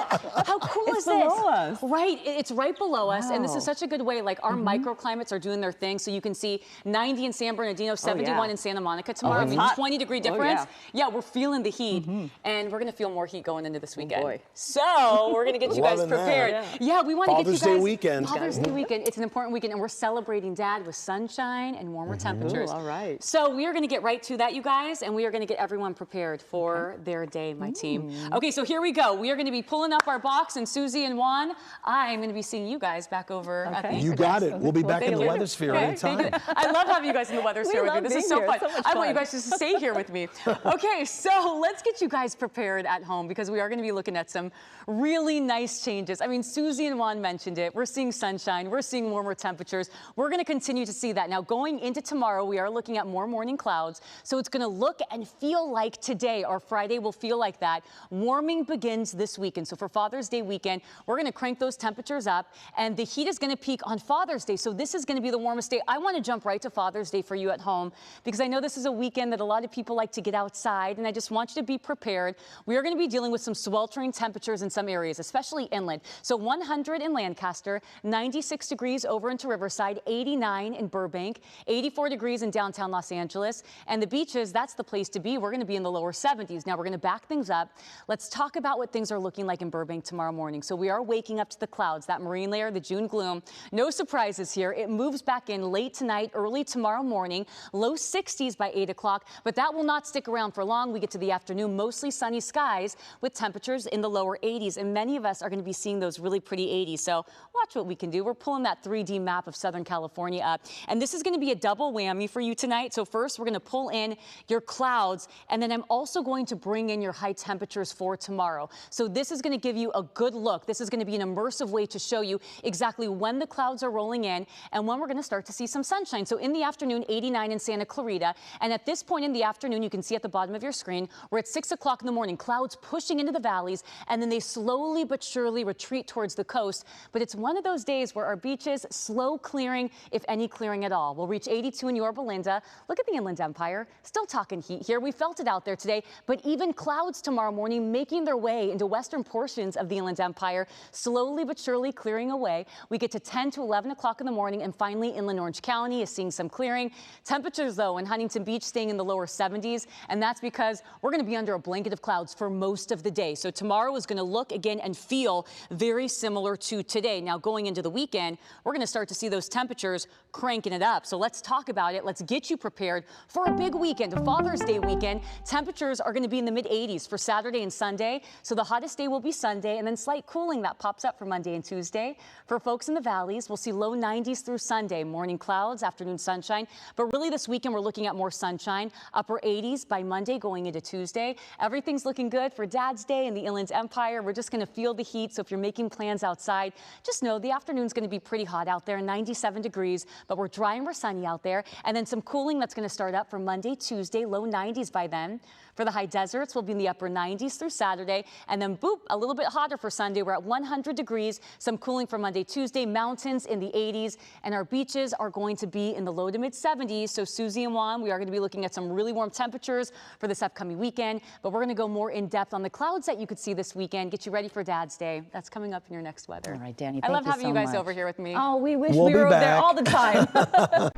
How cool is this? Below us. Right, it's right below us. And this is such a good way, like our microclimates are doing their thing. So you can see 90 in San Bernardino, 71 in Santa Monica tomorrow. I mean, 20-degree difference. Yeah, we're feeling the heat. And we're going to feel more heat going into this weekend. So we're going to get you guys prepared. Yeah, we want to get you guys. Father's Day weekend. Father's Day weekend. It's an important weekend. And we're celebrating Dad with sunshine and warmer temperatures. All right. So we are going to get right to that, you guys. And we are going to get everyone prepared for their day, my team. Okay, so here we go. We are going to be pulling up our box. And Susie and Juan, I'm going to be seeing you guys back over at the You got it. We'll be back in the weather sphere anytime. I love having you guys in the weather sphere with me. This is so fun. I want you guys to stay here with me. Okay, so let's get you guys prepared at home because we are going to be looking at some really nice changes. I mean, Susie and Juan mentioned it. We're seeing sunshine. We're seeing warmer temperatures. We're going to continue to see that. Now, going into tomorrow, we are looking at more morning clouds. So it's going to look and feel like today, or Friday will feel like that. Warming begins this weekend. So for Father's Day weekend, we're going to crank those temperatures up, and the heat is going to peak on Father's Day. So this is going to be the warmest day. I want to jump right to Father's Day for you at home because I know this is a weekend that a lot of people like to get outside, and I just want you to be prepared. We are going to be dealing with some sweltering temperatures in some areas, especially inland. So 100 in Lancaster, 96 degrees over into Riverside, 89 in Burbank, 84 degrees in downtown Los Angeles, and the beaches, that's the place to be. We're going to be in the lower 70s. Now we're going to back things up. Let's talk about what things are looking like in Burbank tomorrow morning. So we are waking up to the clouds, that marine layer, the June gloom. No surprises here. It moves back in late tonight, early tomorrow morning, low 60s by 8 o'clock, but that will not stick around for long. We get to the afternoon, mostly sunny skies with temperatures in the lower 80s, and many of us are going to be seeing those really pretty 80s. So watch what we can do. We're pulling that 3D map of Southern California up, and this is going to be a double whammy for you tonight. So first, we're going to pull in your clouds, and then I'm also going to bring in your high temperatures for tomorrow. So this is going to give you a good look. This is going to be an immersive way to show you exactly when the clouds are rolling in and when we're going to start to see some sunshine. So in the afternoon, 89 in Santa Clarita. And at this point in the afternoon, you can see at the bottom of your screen, we're at 6 o'clock in the morning, clouds pushing into the valleys, and then they slowly but surely retreat towards the coast. But it's one of those days where our beaches, slow clearing, if any clearing at all. We'll reach 82 in Yorba Linda. Look at the Inland Empire. Still talking heat here. We felt it out there today, but even clouds tomorrow morning making their way into western portions of the Inland Empire, slowly but surely clearing away. We get to 10 to 11 o'clock in the morning, and finally Inland Orange County is seeing some clearing. Temperatures, though, in Huntington Beach staying in the lower 70s, and that's because we're going to be under a blanket of clouds for most of the day. So tomorrow is going to look again and feel very similar to today. Now, going into the weekend, we're going to start to see those temperatures cranking it up. So let's talk about it. Let's get you prepared for a big weekend, a Father's Day weekend. Temperatures are going to be in the mid 80s for Saturday and Sunday. So the hottest day will be Sunday, and then slight cooling that pops up for Monday and Tuesday. For folks in the valleys, we'll see low 90s through Sunday, morning clouds, afternoon sunshine. But really this weekend, we're looking at more sunshine, upper 80s by Monday going into Tuesday. Everything's looking good for Dad's Day in the Inland Empire. We're just going to feel the heat. So if you're making plans outside, just know the afternoon's going to be pretty hot out there, 97 degrees, but we're dry and we're sunny out there. And then some cooling that's going to start up for Monday, Tuesday, low 90s by then. For the high deserts, we'll be in the upper 90s through Saturday, and then boop, a little bit hotter for Sunday. We're at 100 degrees, some cooling for Monday, Tuesday, mountains in the 80s, and our beaches are going to be in the low to mid 70s. So Susie and Juan, we are going to be looking at some really warm temperatures for this upcoming weekend, but we're going to go more in depth on the clouds that you could see this weekend, get you ready for Dad's Day. That's coming up in your next weather. All right, Danny, I love thank having you you guys so much. over here with me. Oh, we wish We'll we be were over there back. all the time.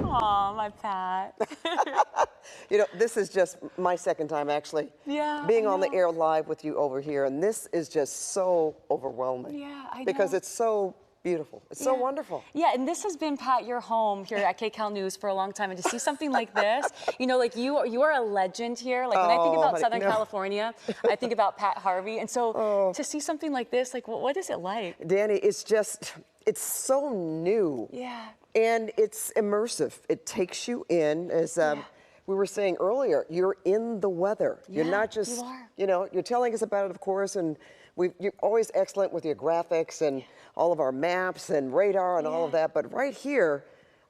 Aw, my Pat. You know, this is just my second time actually being on the air live with you over here, and this is just so overwhelming. Yeah, I know. Because it's so beautiful. It's so wonderful. Yeah, and this has been, Pat, your home here at KCAL News for a long time, and to see something like this, you know, like you are a legend here. Like when I think about Southern California, I think about Pat Harvey, and so to see something like this, like what is it like? Danny, it's just, it's so new. Yeah. And it's immersive. It takes you in, as we were saying earlier, you're in the weather. You're not just, you know, you're telling us about it, of course, and you're always excellent with your graphics and all of our maps and radar and all of that. But right here,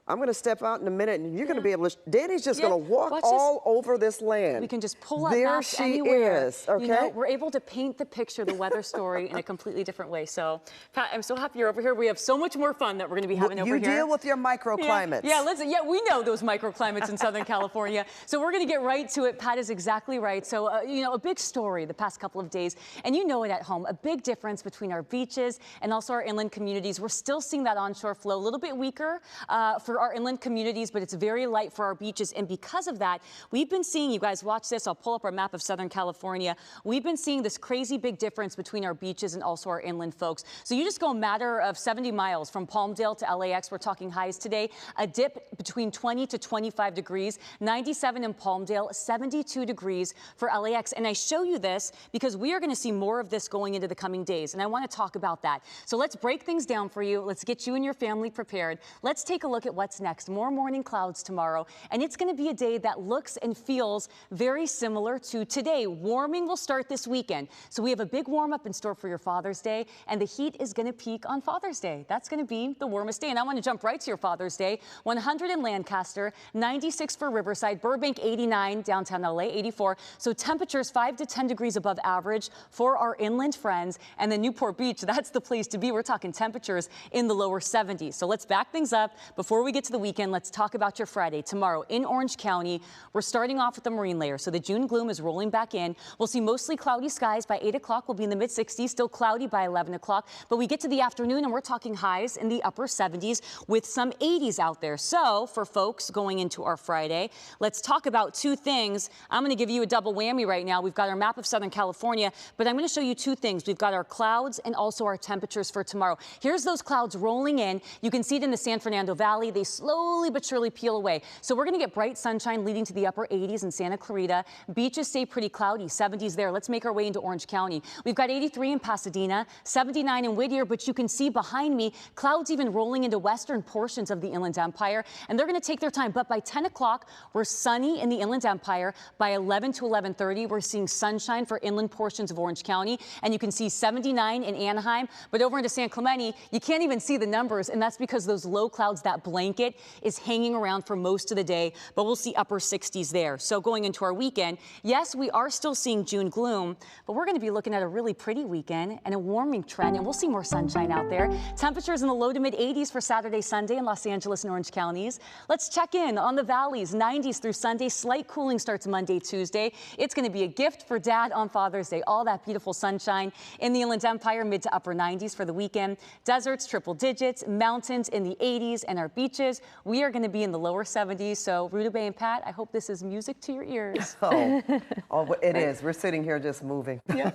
I'm going to step out in a minute, and you're going to be able to. Danny's just going to walk all over this land. We can just pull up there maps she anywhere. is. Okay. You know, we're able to paint the picture, the weather story, in a completely different way. So, Pat, I'm so happy you're over here. We have so much more fun that we're going to be having over here. You deal with your microclimates. Yeah, listen. Yeah, we know those microclimates in Southern California. So we're going to get right to it. Pat is exactly right. So, you know, a big story the past couple of days, and you know it at home. A big difference between our beaches and also our inland communities. We're still seeing that onshore flow a little bit weaker for our inland communities, but it's very light for our beaches. And because of that, we've been seeing, you guys watch this, I'll pull up our map of Southern California. We've been seeing this crazy big difference between our beaches and also our inland folks. So you just go a matter of 70 miles from Palmdale to LAX. We're talking highs today, a dip between 20 to 25 degrees, 97 in Palmdale, 72 degrees for LAX. And I show you this because we are going to see more of this going into the coming days. And I want to talk about that. So let's break things down for you. Let's get you and your family prepared. Let's take a look at what's next. More morning clouds tomorrow, and it's going to be a day that looks and feels very similar to today. Warming will start this weekend, so we have a big warm up in store for your Father's Day, and the heat is going to peak on Father's Day. That's going to be the warmest day, and I want to jump right to your Father's Day. 100 in Lancaster, 96 for Riverside, Burbank 89, downtown LA 84. So temperatures 5 to 10 degrees above average for our inland friends, and then Newport Beach, that's the place to be. We're talking temperatures in the lower 70s. So let's back things up. Before we get to the weekend, let's talk about your Friday. Tomorrow in Orange County, we're starting off with the marine layer. So the June gloom is rolling back in. We'll see mostly cloudy skies by 8 o'clock. We'll be in the mid 60s, still cloudy by 11 o'clock. But we get to the afternoon and we're talking highs in the upper 70s with some 80s out there. So for folks going into our Friday, let's talk about two things. I'm going to give you a double whammy right now. We've got our map of Southern California, but I'm going to show you two things. We've got our clouds and also our temperatures for tomorrow. Here's those clouds rolling in. You can see it in the San Fernando Valley. They slowly but surely peel away. So we're going to get bright sunshine leading to the upper 80s in Santa Clarita. Beaches stay pretty cloudy, 70s there. Let's make our way into Orange County. We've got 83 in Pasadena, 79 in Whittier, but you can see behind me clouds even rolling into western portions of the Inland Empire, and they're going to take their time. But by 10 o'clock, we're sunny in the Inland Empire. By 11 to 11:30, we're seeing sunshine for inland portions of Orange County, and you can see 79 in Anaheim. But over into San Clemente, you can't even see the numbers, and that's because those low clouds, that blanket, is hanging around for most of the day, but we'll see upper 60s there. So going into our weekend, yes, we are still seeing June gloom, but we're going to be looking at a really pretty weekend and a warming trend, and we'll see more sunshine out there. Temperatures in the low to mid 80s for Saturday, Sunday in Los Angeles and Orange counties. Let's check in on the valleys, 90s through Sunday. Slight cooling starts Monday, Tuesday. It's going to be a gift for Dad on Father's Day. All that beautiful sunshine in the Inland Empire, mid to upper 90s for the weekend. Deserts, triple digits, mountains in the 80s, and our beaches, we are going to be in the lower 70s. So Ruta Bay and Pat, I hope this is music to your ears. Oh, it is. We're sitting here just moving. Yeah,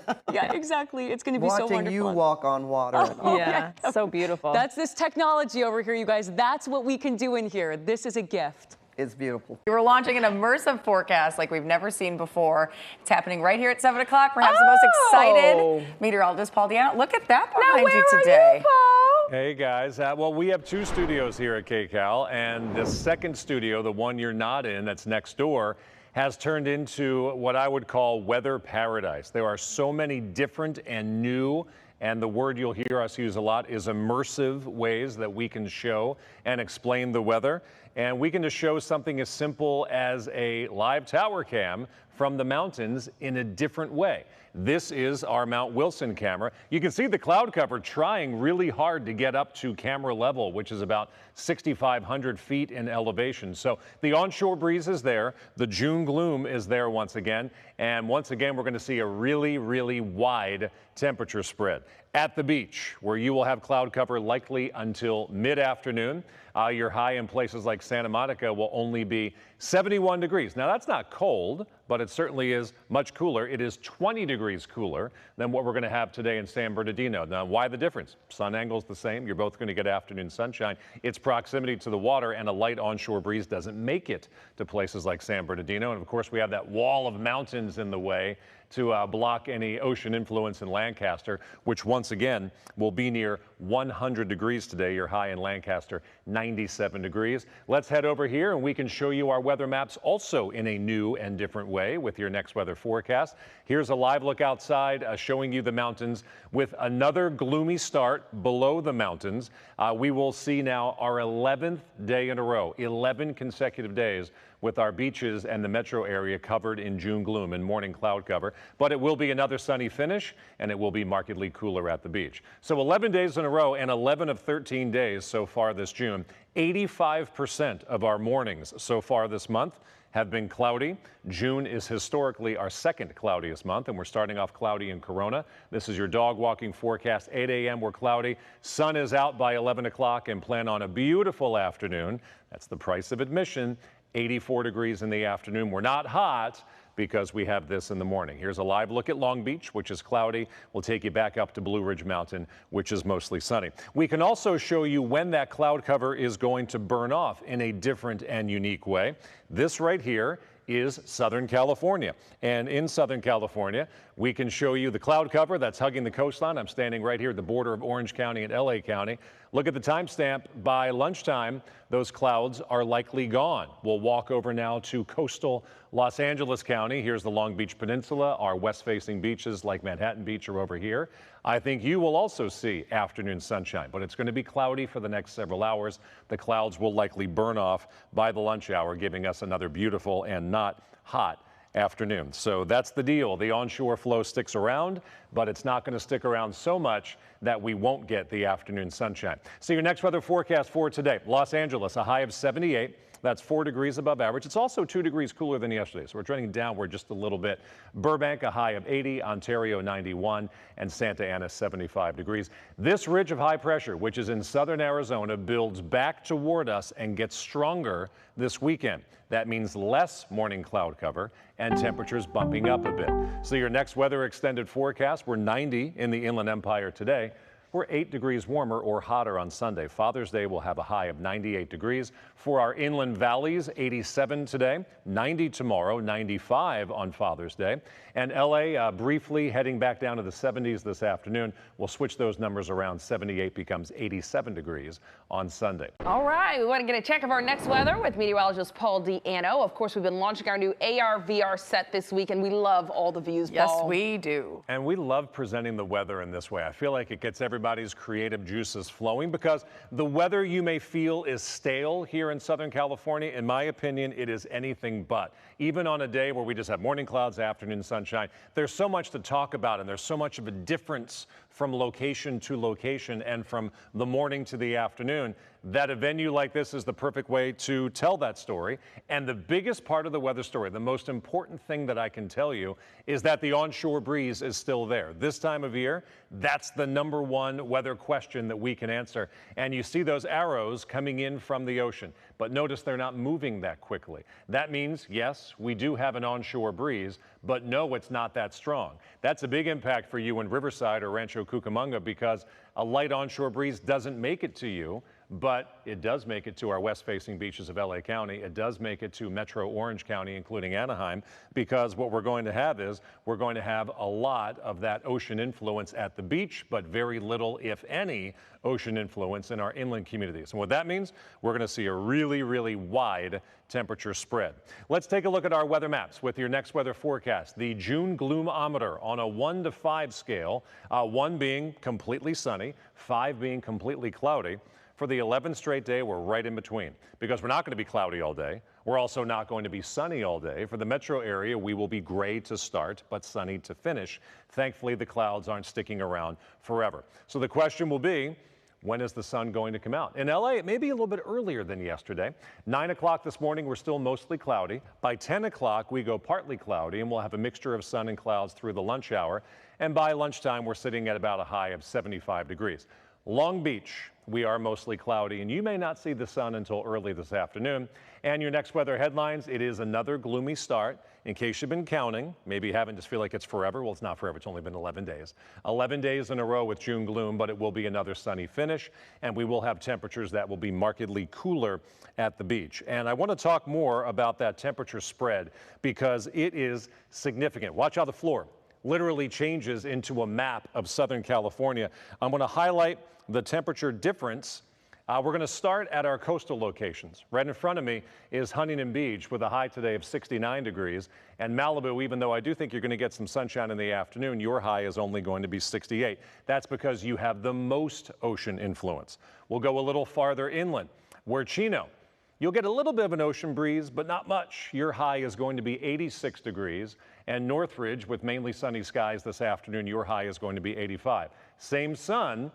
exactly. It's going to be so wonderful. Watching you walk on water. Yeah, so beautiful. That's this technology over here, you guys. That's what we can do in here. This is a gift. It's beautiful. We're launching an immersive forecast like we've never seen before. It's happening right here at 7 o'clock. Perhaps the most excited meteorologist, Paul Deanna. Look at that behind you today. Hey guys, well, we have two studios here at KCAL, and the second studio, the one you're not in, that's next door, has turned into what I would call weather paradise. There are so many different and new, and the word you'll hear us use a lot is immersive, ways that we can show and explain the weather. And we can just show something as simple as a live tower cam from the mountains in a different way. This is our Mount Wilson camera. You can see the cloud cover trying really hard to get up to camera level, which is about 6,500 feet in elevation. So the onshore breeze is there. The June gloom is there once again. And once again, we're going to see a really, really wide temperature spread. At the beach, where you will have cloud cover likely until mid-afternoon. Your high in places like Santa Monica will only be 71 degrees. Now, that's not cold, but it certainly is much cooler. It is 20 degrees cooler than what we're going to have today in San Bernardino. Now, why the difference? Sun angle's the same. You're both going to get afternoon sunshine. Its proximity to the water and a light onshore breeze doesn't make it to places like San Bernardino. And of course, we have that wall of mountains in the way to block any ocean influence in Lancaster, which once again will be near 100 degrees today. Your high in Lancaster, 97 degrees. Let's head over here and we can show you our weather maps also in a new and different way with your next weather forecast. Here's a live look outside showing you the mountains with another gloomy start below the mountains. We will see now our 11th day in a row, 11 consecutive days with our beaches and the metro area covered in June gloom and morning cloud cover. But it will be another sunny finish and it will be markedly cooler at the beach. So 11 days in a row and 11 of 13 days so far this June. 85% of our mornings so far this month have been cloudy. June is historically our second cloudiest month, and we're starting off cloudy in Corona. This is your dog walking forecast. 8 a.m. we're cloudy. Sun is out by 11 o'clock and plan on a beautiful afternoon. That's the price of admission. 84 degrees in the afternoon. We're not hot because we have this in the morning. Here's a live look at Long Beach, which is cloudy. We'll take you back up to Blue Ridge Mountain, which is mostly sunny. We can also show you when that cloud cover is going to burn off in a different and unique way. This right here is Southern California. And in Southern California, we can show you the cloud cover that's hugging the coastline. I'm standing right here at the border of Orange County and LA County. Look at the timestamp. By lunchtime, those clouds are likely gone. We'll walk over now to coastal Los Angeles County. Here's the Long Beach Peninsula. Our west-facing beaches like Manhattan Beach are over here. I think you will also see afternoon sunshine, but it's going to be cloudy for the next several hours. The clouds will likely burn off by the lunch hour, giving us another beautiful and not hot afternoon. So that's the deal. The onshore flow sticks around, but it's not going to stick around so much that we won't get the afternoon sunshine. So your next weather forecast for today, Los Angeles, a high of 78. That's 4 degrees above average. It's also 2 degrees cooler than yesterday, so we're trending downward just a little bit. Burbank, a high of 80, Ontario, 91, and Santa Ana, 75 degrees. This ridge of high pressure, which is in southern Arizona, builds back toward us and gets stronger this weekend. That means less morning cloud cover and temperatures bumping up a bit. So your next weather extended forecast, we're 90 in the Inland Empire today. We're 8 degrees warmer or hotter on Sunday. Father's Day will have a high of 98 degrees. For our inland valleys, 87 today, 90 tomorrow, 95 on Father's Day. And LA briefly heading back down to the 70s this afternoon. We'll switch those numbers around. 78 becomes 87 degrees on Sunday. All right, we want to get a check of our next weather with meteorologist Paul Deano. Of course, we've been launching our new AR/VR set this week, and we love all the views, Paul. Yes, we do. And we love presenting the weather in this way. I feel like it gets everybody's creative juices flowing because the weather you may feel is stale here in Southern California. In my opinion, it is anything but. Even on a day where we just have morning clouds, afternoon sunshine, there's so much to talk about, and there's so much of a difference from location to location and from the morning to the afternoon, that a venue like this is the perfect way to tell that story. And the biggest part of the weather story, the most important thing that I can tell you, is that the onshore breeze is still there. This time of year, that's the #1 weather question that we can answer. And you see those arrows coming in from the ocean, but notice they're not moving that quickly. That means, yes, we do have an onshore breeze, but no, it's not that strong. That's a big impact for you in Riverside or Rancho Cucamonga because a light onshore breeze doesn't make it to you, but it does make it to our west-facing beaches of LA County. It does make it to Metro Orange County, including Anaheim, because what we're going to have is we're going to have a lot of that ocean influence at the beach, but very little, if any, ocean influence in our inland communities. And what that means, we're going to see a really, really wide temperature spread. Let's take a look at our weather maps with your next weather forecast. The June gloomometer on a 1 to 5 scale, 1 being completely sunny, 5 being completely cloudy. For the 11th straight day, we're right in between because we're not going to be cloudy all day. We're also not going to be sunny all day. For the metro area, we will be gray to start, but sunny to finish. Thankfully, the clouds aren't sticking around forever. So the question will be, when is the sun going to come out? In LA, it may be a little bit earlier than yesterday. 9 o'clock this morning, we're still mostly cloudy. By 10 o'clock, we go partly cloudy, and we'll have a mixture of sun and clouds through the lunch hour. And by lunchtime, we're sitting at about a high of 75 degrees. Long Beach, we are mostly cloudy, and you may not see the sun until early this afternoon. And your next weather headlines, it is another gloomy start. In case you've been counting, maybe you haven't, just feel like it's forever. Well, it's not forever. It's only been 11 days. 11 days in a row with June gloom, but it will be another sunny finish, and we will have temperatures that will be markedly cooler at the beach. And I want to talk more about that temperature spread because it is significant. Watch how the floor literally changes into a map of Southern California. I'm going to highlight the temperature difference. We're going to start at our coastal locations. Right in front of me is Huntington Beach with a high today of 69 degrees. And Malibu, even though I do think you're going to get some sunshine in the afternoon, your high is only going to be 68. That's because you have the most ocean influence. We'll go a little farther inland, where Chino, you'll get a little bit of an ocean breeze, but not much. Your high is going to be 86 degrees. And Northridge, with mainly sunny skies this afternoon, your high is going to be 85. Same sun,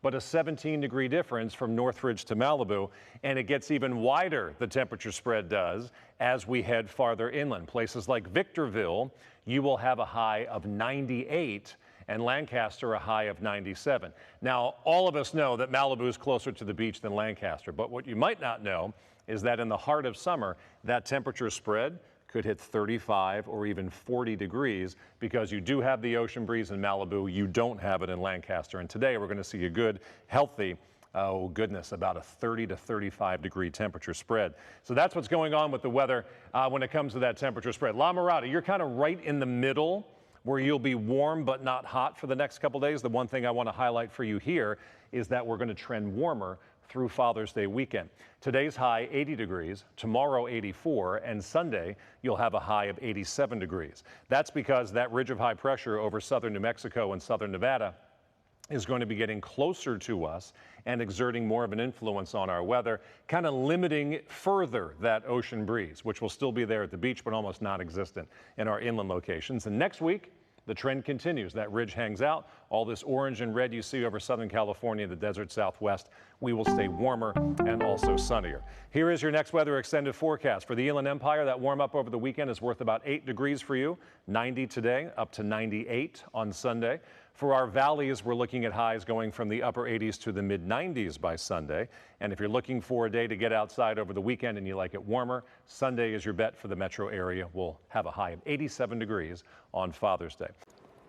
but a 17-degree difference from Northridge to Malibu, and it gets even wider, the temperature spread does, as we head farther inland. Places like Victorville, you will have a high of 98, and Lancaster a high of 97. Now, all of us know that Malibu is closer to the beach than Lancaster, but what you might not know is that in the heart of summer, that temperature spread could hit 35 or even 40 degrees because you do have the ocean breeze in Malibu. You don't have it in Lancaster. And today we're going to see a good, healthy, oh goodness, about a 30 to 35 degree temperature spread. So that's what's going on with the weather when it comes to that temperature spread. La Mirada, you're kind of right in the middle where you'll be warm but not hot for the next couple days. The one thing I want to highlight for you here is that we're going to trend warmer through Father's Day weekend. Today's high 80 degrees, tomorrow 84, and Sunday you'll have a high of 87 degrees. That's because that ridge of high pressure over southern New Mexico and southern Nevada is going to be getting closer to us and exerting more of an influence on our weather, kind of limiting further that ocean breeze, which will still be there at the beach but almost non-existent in our inland locations. And next week, the trend continues. That ridge hangs out. All this orange and red you see over Southern California, the desert Southwest, we will stay warmer and also sunnier. Here is your next weather extended forecast. For the Inland Empire, that warm up over the weekend is worth about 8 degrees for you. 90 today, up to 98 on Sunday. For our valleys, we're looking at highs going from the upper 80s to the mid 90s by Sunday. And if you're looking for a day to get outside over the weekend and you like it warmer, Sunday is your bet for the metro area. We'll have a high of 87 degrees on Father's Day.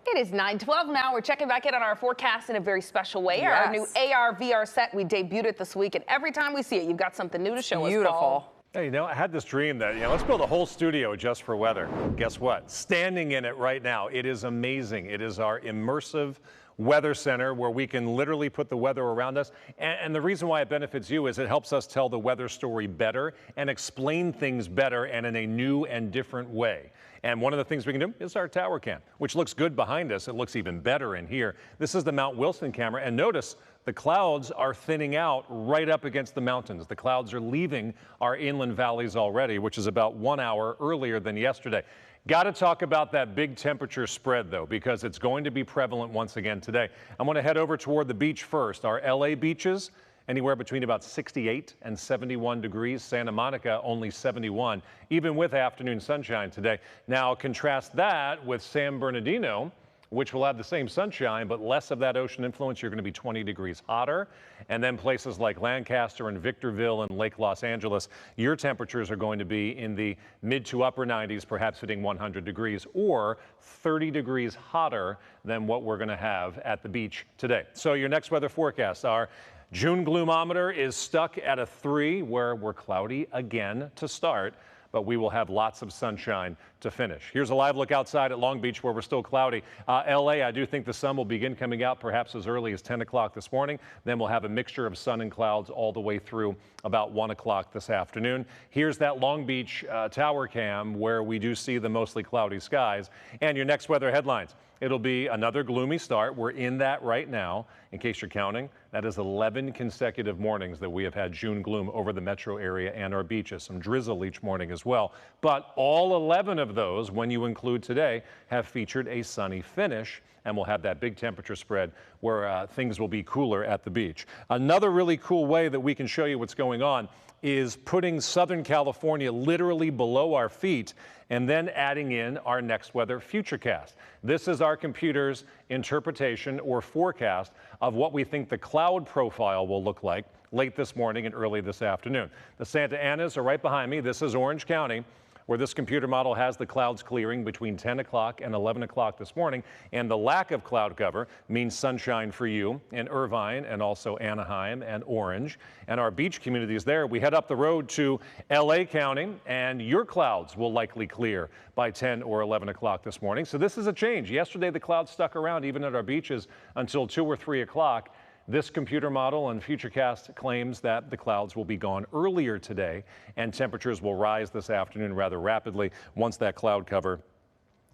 It is 9:12 now. We're checking back in on our forecast in a very special way. Yes. Our new AR/VR set, we debuted it this week, and every time we see it, you've got something new to show us. Beautiful. Hey, you know, I had this dream that, let's build a whole studio just for weather. Guess what? Standing in it right now, it is amazing. It is our immersive weather center where we can literally put the weather around us. And the reason why it benefits you is it helps us tell the weather story better and explain things better and in a new and different way. And one of the things we can do is our tower cam, which looks good behind us. It looks even better in here. This is the Mount Wilson camera. And notice the clouds are thinning out right up against the mountains. The clouds are leaving our inland valleys already, which is about 1 hour earlier than yesterday. Got to talk about that big temperature spread, though, because it's going to be prevalent once again today. I'm going to head over toward the beach first. Our LA beaches, anywhere between about 68 and 71 degrees. Santa Monica, only 71, even with afternoon sunshine today. Now, contrast that with San Bernardino, which will have the same sunshine, but less of that ocean influence. You're going to be 20 degrees hotter. And then places like Lancaster and Victorville and Lake Los Angeles, your temperatures are going to be in the mid to upper 90s, perhaps hitting 100 degrees, or 30 degrees hotter than what we're going to have at the beach today. So your next weather forecasts are June gloomometer is stuck at a 3, where we're cloudy again to start, but we will have lots of sunshine to finish. Here's a live look outside at Long Beach where we're still cloudy. LA, I do think the sun will begin coming out perhaps as early as 10 o'clock this morning. Then we'll have a mixture of sun and clouds all the way through about 1 o'clock this afternoon. Here's that Long Beach tower cam where we do see the mostly cloudy skies. And your next weather headlines. It'll be another gloomy start. We're in that right now. In case you're counting, that is 11 consecutive mornings that we have had June gloom over the metro area and our beaches. Some drizzle each morning as well. But all 11 of those, when you include today, have featured a sunny finish. and we'll have that big temperature spread where things will be cooler at the beach. Another really cool way that we can show you what's going on is putting Southern California literally below our feet and then adding in our next weather futurecast. This is our computer's interpretation or forecast of what we think the cloud profile will look like late this morning and early this afternoon. The Santa Anas are right behind me. This is Orange County, where this computer model has the clouds clearing between 10 o'clock and 11 o'clock this morning. And the lack of cloud cover means sunshine for you in Irvine and also Anaheim and Orange. And our beach communities there, we head up the road to LA County, and your clouds will likely clear by 10 or 11 o'clock this morning. So this is a change. Yesterday, the clouds stuck around even at our beaches until 2 or 3 o'clock. This computer model and Futurecast claims that the clouds will be gone earlier today and temperatures will rise this afternoon rather rapidly once that cloud cover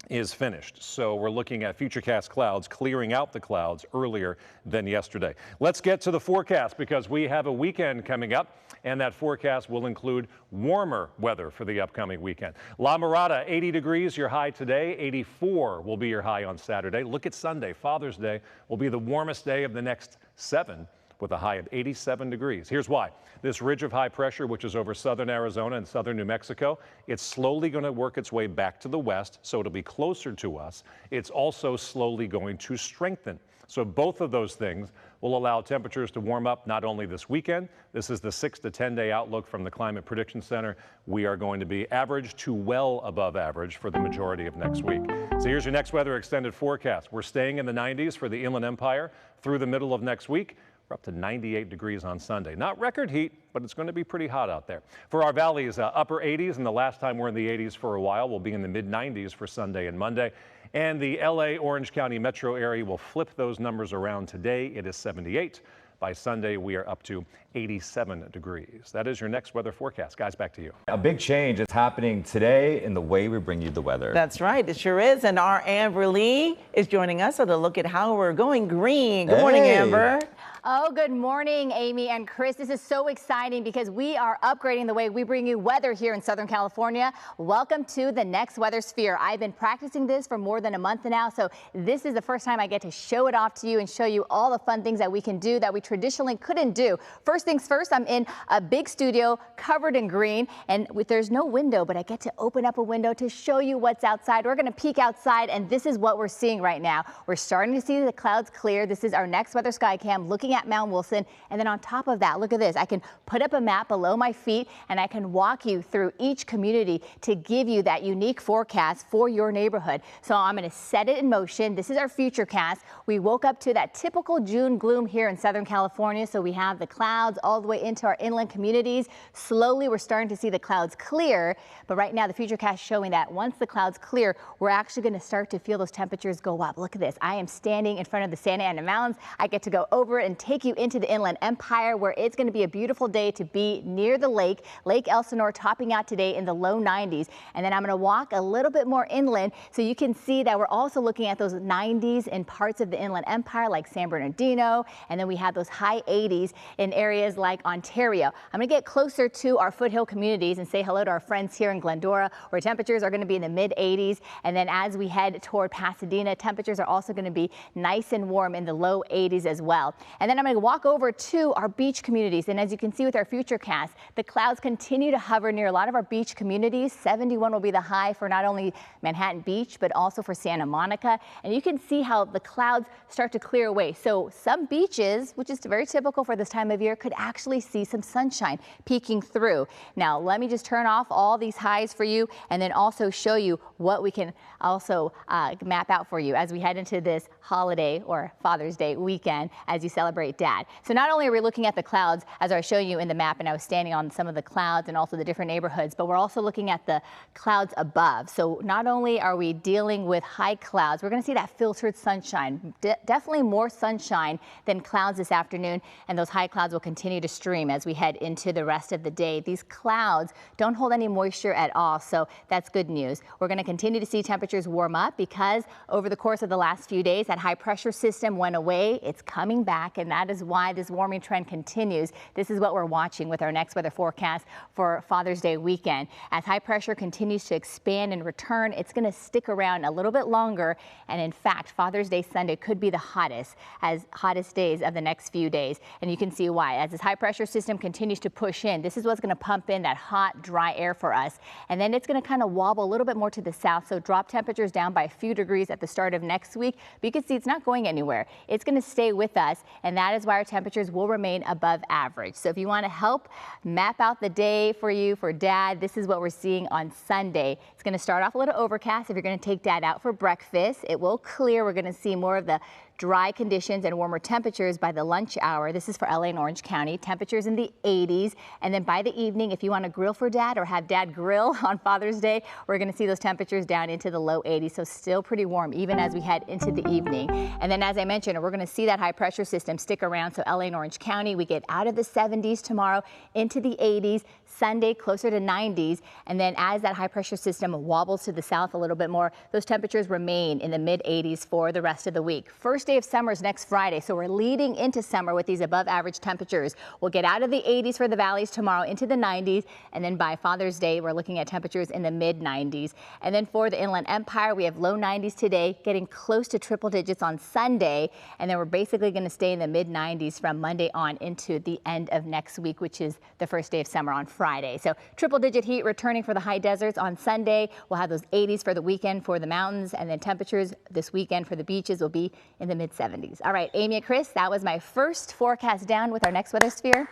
is finished. So we're looking at Futurecast clouds clearing out the clouds earlier than yesterday. Let's get to the forecast because we have a weekend coming up, and that forecast will include warmer weather for the upcoming weekend. La Mirada, 80 degrees, your high today. 84 will be your high on Saturday. Look at Sunday. Father's Day will be the warmest day of the next 7 with a high of 87 degrees. Here's why. This ridge of high pressure, which is over southern Arizona and southern New Mexico, it's slowly going to work its way back to the west, so it'll be closer to us. It's also slowly going to strengthen. So both of those things will allow temperatures to warm up not only this weekend. This is the 6 to 10 day outlook from the Climate Prediction Center. We are going to be average to well above average for the majority of next week. So here's your next weather extended forecast. We're staying in the 90s for the Inland Empire through the middle of next week. We're up to 98 degrees on Sunday. Not record heat, but it's going to be pretty hot out there. For our valleys, upper 80s, and the last time we're in the 80s for a while, we'll be in the mid 90s for Sunday and Monday. And the LA Orange County metro area will flip those numbers around today. It is 78. By Sunday, we are up to 87 degrees. That is your next weather forecast. Guys, back to you. A big change is happening today in the way we bring you the weather. That's right. It sure is. And our Amber Lee is joining us with a look at how we're going green. Good morning, Amber. Oh, good morning, Amy and Chris. This is so exciting because we are upgrading the way we bring you weather here in Southern California. Welcome to the next weather sphere. I've been practicing this for more than a month now, so this is the first time I get to show it off to you and show you all the fun things that we can do that we traditionally couldn't do. First things first, I'm in a big studio covered in green, and there's no window, but I get to open up a window to show you what's outside. We're going to peek outside, and this is what we're seeing right now. We're starting to see the clouds clear. This is our next weather sky cam looking at Mount Wilson, and then on top of that, look at this. I can put up a map below my feet and I can walk you through each community to give you that unique forecast for your neighborhood. So I'm going to set it in motion. This is our futurecast. We woke up to that typical June gloom here in Southern California, so we have the clouds all the way into our inland communities. Slowly we're starting to see the clouds clear, but right now the futurecast showing that once the clouds clear, we're actually going to start to feel those temperatures go up. Look at this. I am standing in front of the Santa Ana Mountains. I get to go over and take you into the Inland Empire, where it's going to be a beautiful day to be near the lake. Lake Elsinore topping out today in the low 90s. And then I'm going to walk a little bit more inland so you can see that we're also looking at those 90s in parts of the Inland Empire like San Bernardino. And then we have those high 80s in areas like Ontario. I'm going to get closer to our foothill communities and say hello to our friends here in Glendora, where temperatures are going to be in the mid 80s. And then as we head toward Pasadena, temperatures are also going to be nice and warm in the low 80s as well. And then I'm going to walk over to our beach communities, and as you can see with our futurecast, the clouds continue to hover near a lot of our beach communities. 71 will be the high for not only Manhattan Beach but also for Santa Monica, and you can see how the clouds start to clear away. So some beaches, which is very typical for this time of year, could actually see some sunshine peeking through. Now let me just turn off all these highs for you and then also show you what we can also map out for you as we head into this holiday or Father's Day weekend as you celebrate Dad. So not only are we looking at the clouds as I show you in the map, and I was standing on some of the clouds and also the different neighborhoods, but we're also looking at the clouds above. So not only are we dealing with high clouds, we're going to see that filtered sunshine, definitely more sunshine than clouds this afternoon, and those high clouds will continue to stream as we head into the rest of the day. These clouds don't hold any moisture at all, so that's good news. We're going to continue to see temperatures warm up because over the course of the last few days, that high pressure system went away. It's coming back, and and that is why this warming trend continues. This is what we're watching with our next weather forecast for Father's Day weekend. As high pressure continues to expand and return, it's going to stick around a little bit longer, and in fact, Father's Day Sunday could be the hottest days of the next few days, and you can see why. As this high pressure system continues to push in, this is what's going to pump in that hot, dry air for us, and then it's going to kind of wobble a little bit more to the south, so drop temperatures down by a few degrees at the start of next week. But you can see it's not going anywhere. It's going to stay with us, and that is why our temperatures will remain above average. So if you want to help map out the day for you, for Dad, this is what we're seeing on Sunday. It's going to start off a little overcast. If you're going to take Dad out for breakfast, it will clear. We're going to see more of the dry conditions and warmer temperatures by the lunch hour. This is for LA and Orange County. Temperatures in the 80s. And then by the evening, if you want to grill for Dad or have Dad grill on Father's Day, we're going to see those temperatures down into the low 80s. So still pretty warm even as we head into the evening. And then as I mentioned, we're going to see that high pressure system stick around. So LA and Orange County, we get out of the 70s tomorrow into the 80s. Sunday closer to 90s, and then as that high pressure system wobbles to the south a little bit more, those temperatures remain in the mid 80s for the rest of the week. First day of summer is next Friday, so we're leading into summer with these above average temperatures. We'll get out of the 80s for the valleys tomorrow into the 90s, and then by Father's Day we're looking at temperatures in the mid 90s. And then for the Inland Empire, we have low 90s today, getting close to triple digits on Sunday, and then we're basically going to stay in the mid 90s from Monday on into the end of next week, which is the first day of summer on Friday. So triple digit heat returning for the high deserts on Sunday. We'll have those 80s for the weekend for the mountains, and then temperatures this weekend for the beaches will be in the mid 70s. All right, Amy and Chris, that was my first forecast down with our next weather sphere.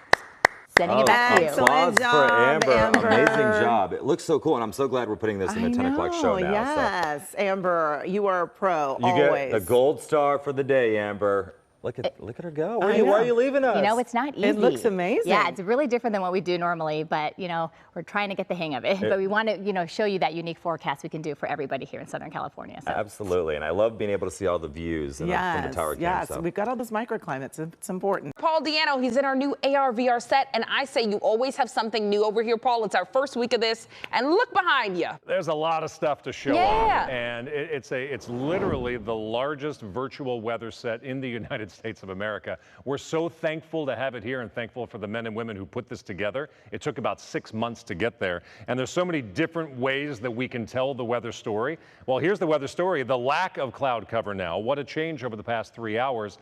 Sending it back to you. Applause job, for Amber. Amber. Amazing job. It looks so cool, and I'm so glad we're putting this in the 10 o'clock show now. Yes, so. Amber, you are a pro, you always. Get the gold star for the day, Amber. Look at her go. Why are you leaving us? You know, it's not easy. It looks amazing. Yeah, it's really different than what we do normally, but, you know, we're trying to get the hang of it. But we want to, you know, show you that unique forecast we can do for everybody here in Southern California. So. Absolutely, and I love being able to see all the views from the tower cam. Yes, we've got all those microclimates. It's important. Paul Diano, he's in our new AR/VR set, and I say you always have something new over here, Paul. It's our first week of this, and look behind you. There's a lot of stuff to show off, and it's literally the largest virtual weather set in the United States of America. We're so thankful to have it here and thankful for the men and women who put this together. It took about 6 months to get there, and there's so many different ways that we can tell the weather story. Well, here's the weather story. The lack of cloud cover now. What a change over the past 3 hours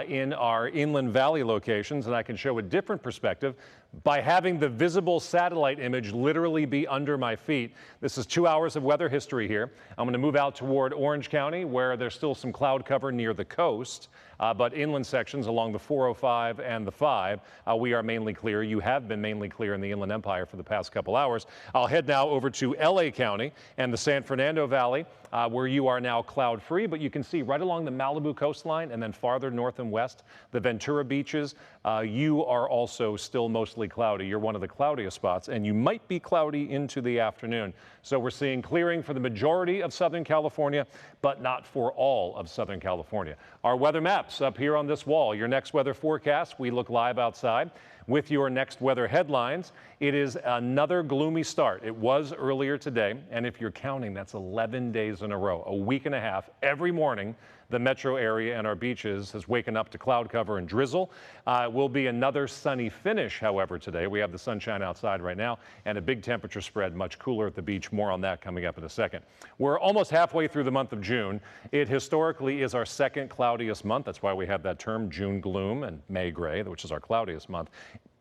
in our inland valley locations, and I can show a different perspective by having the visible satellite image literally be under my feet. This is 2 hours of weather history here. I'm going to move out toward Orange County, where there's still some cloud cover near the coast, but inland sections along the 405 and the 5, we are mainly clear. You have been mainly clear in the Inland Empire for the past couple hours. I'll head now over to LA County and the San Fernando Valley, where you are now cloud free, but you can see right along the Malibu coastline and then farther north and west, the Ventura beaches, you are also still mostly cloudy. You're one of the cloudiest spots, and you might be cloudy into the afternoon. So we're seeing clearing for the majority of Southern California, but not for all of Southern California. Our weather maps up here on this wall. Your next weather forecast. We look live outside with your next weather headlines. It is another gloomy start. It was earlier today, and if you're counting, that's 11 days in a row, a week and a half. Every morning, the metro area and our beaches has waken up to cloud cover and drizzle. Will be another sunny finish, however, today. We have the sunshine outside right now and a big temperature spread, much cooler at the beach. More on that coming up in a second. We're almost halfway through the month of June. It historically is our second cloudiest month. That's why we have that term June gloom and May gray, which is our cloudiest month.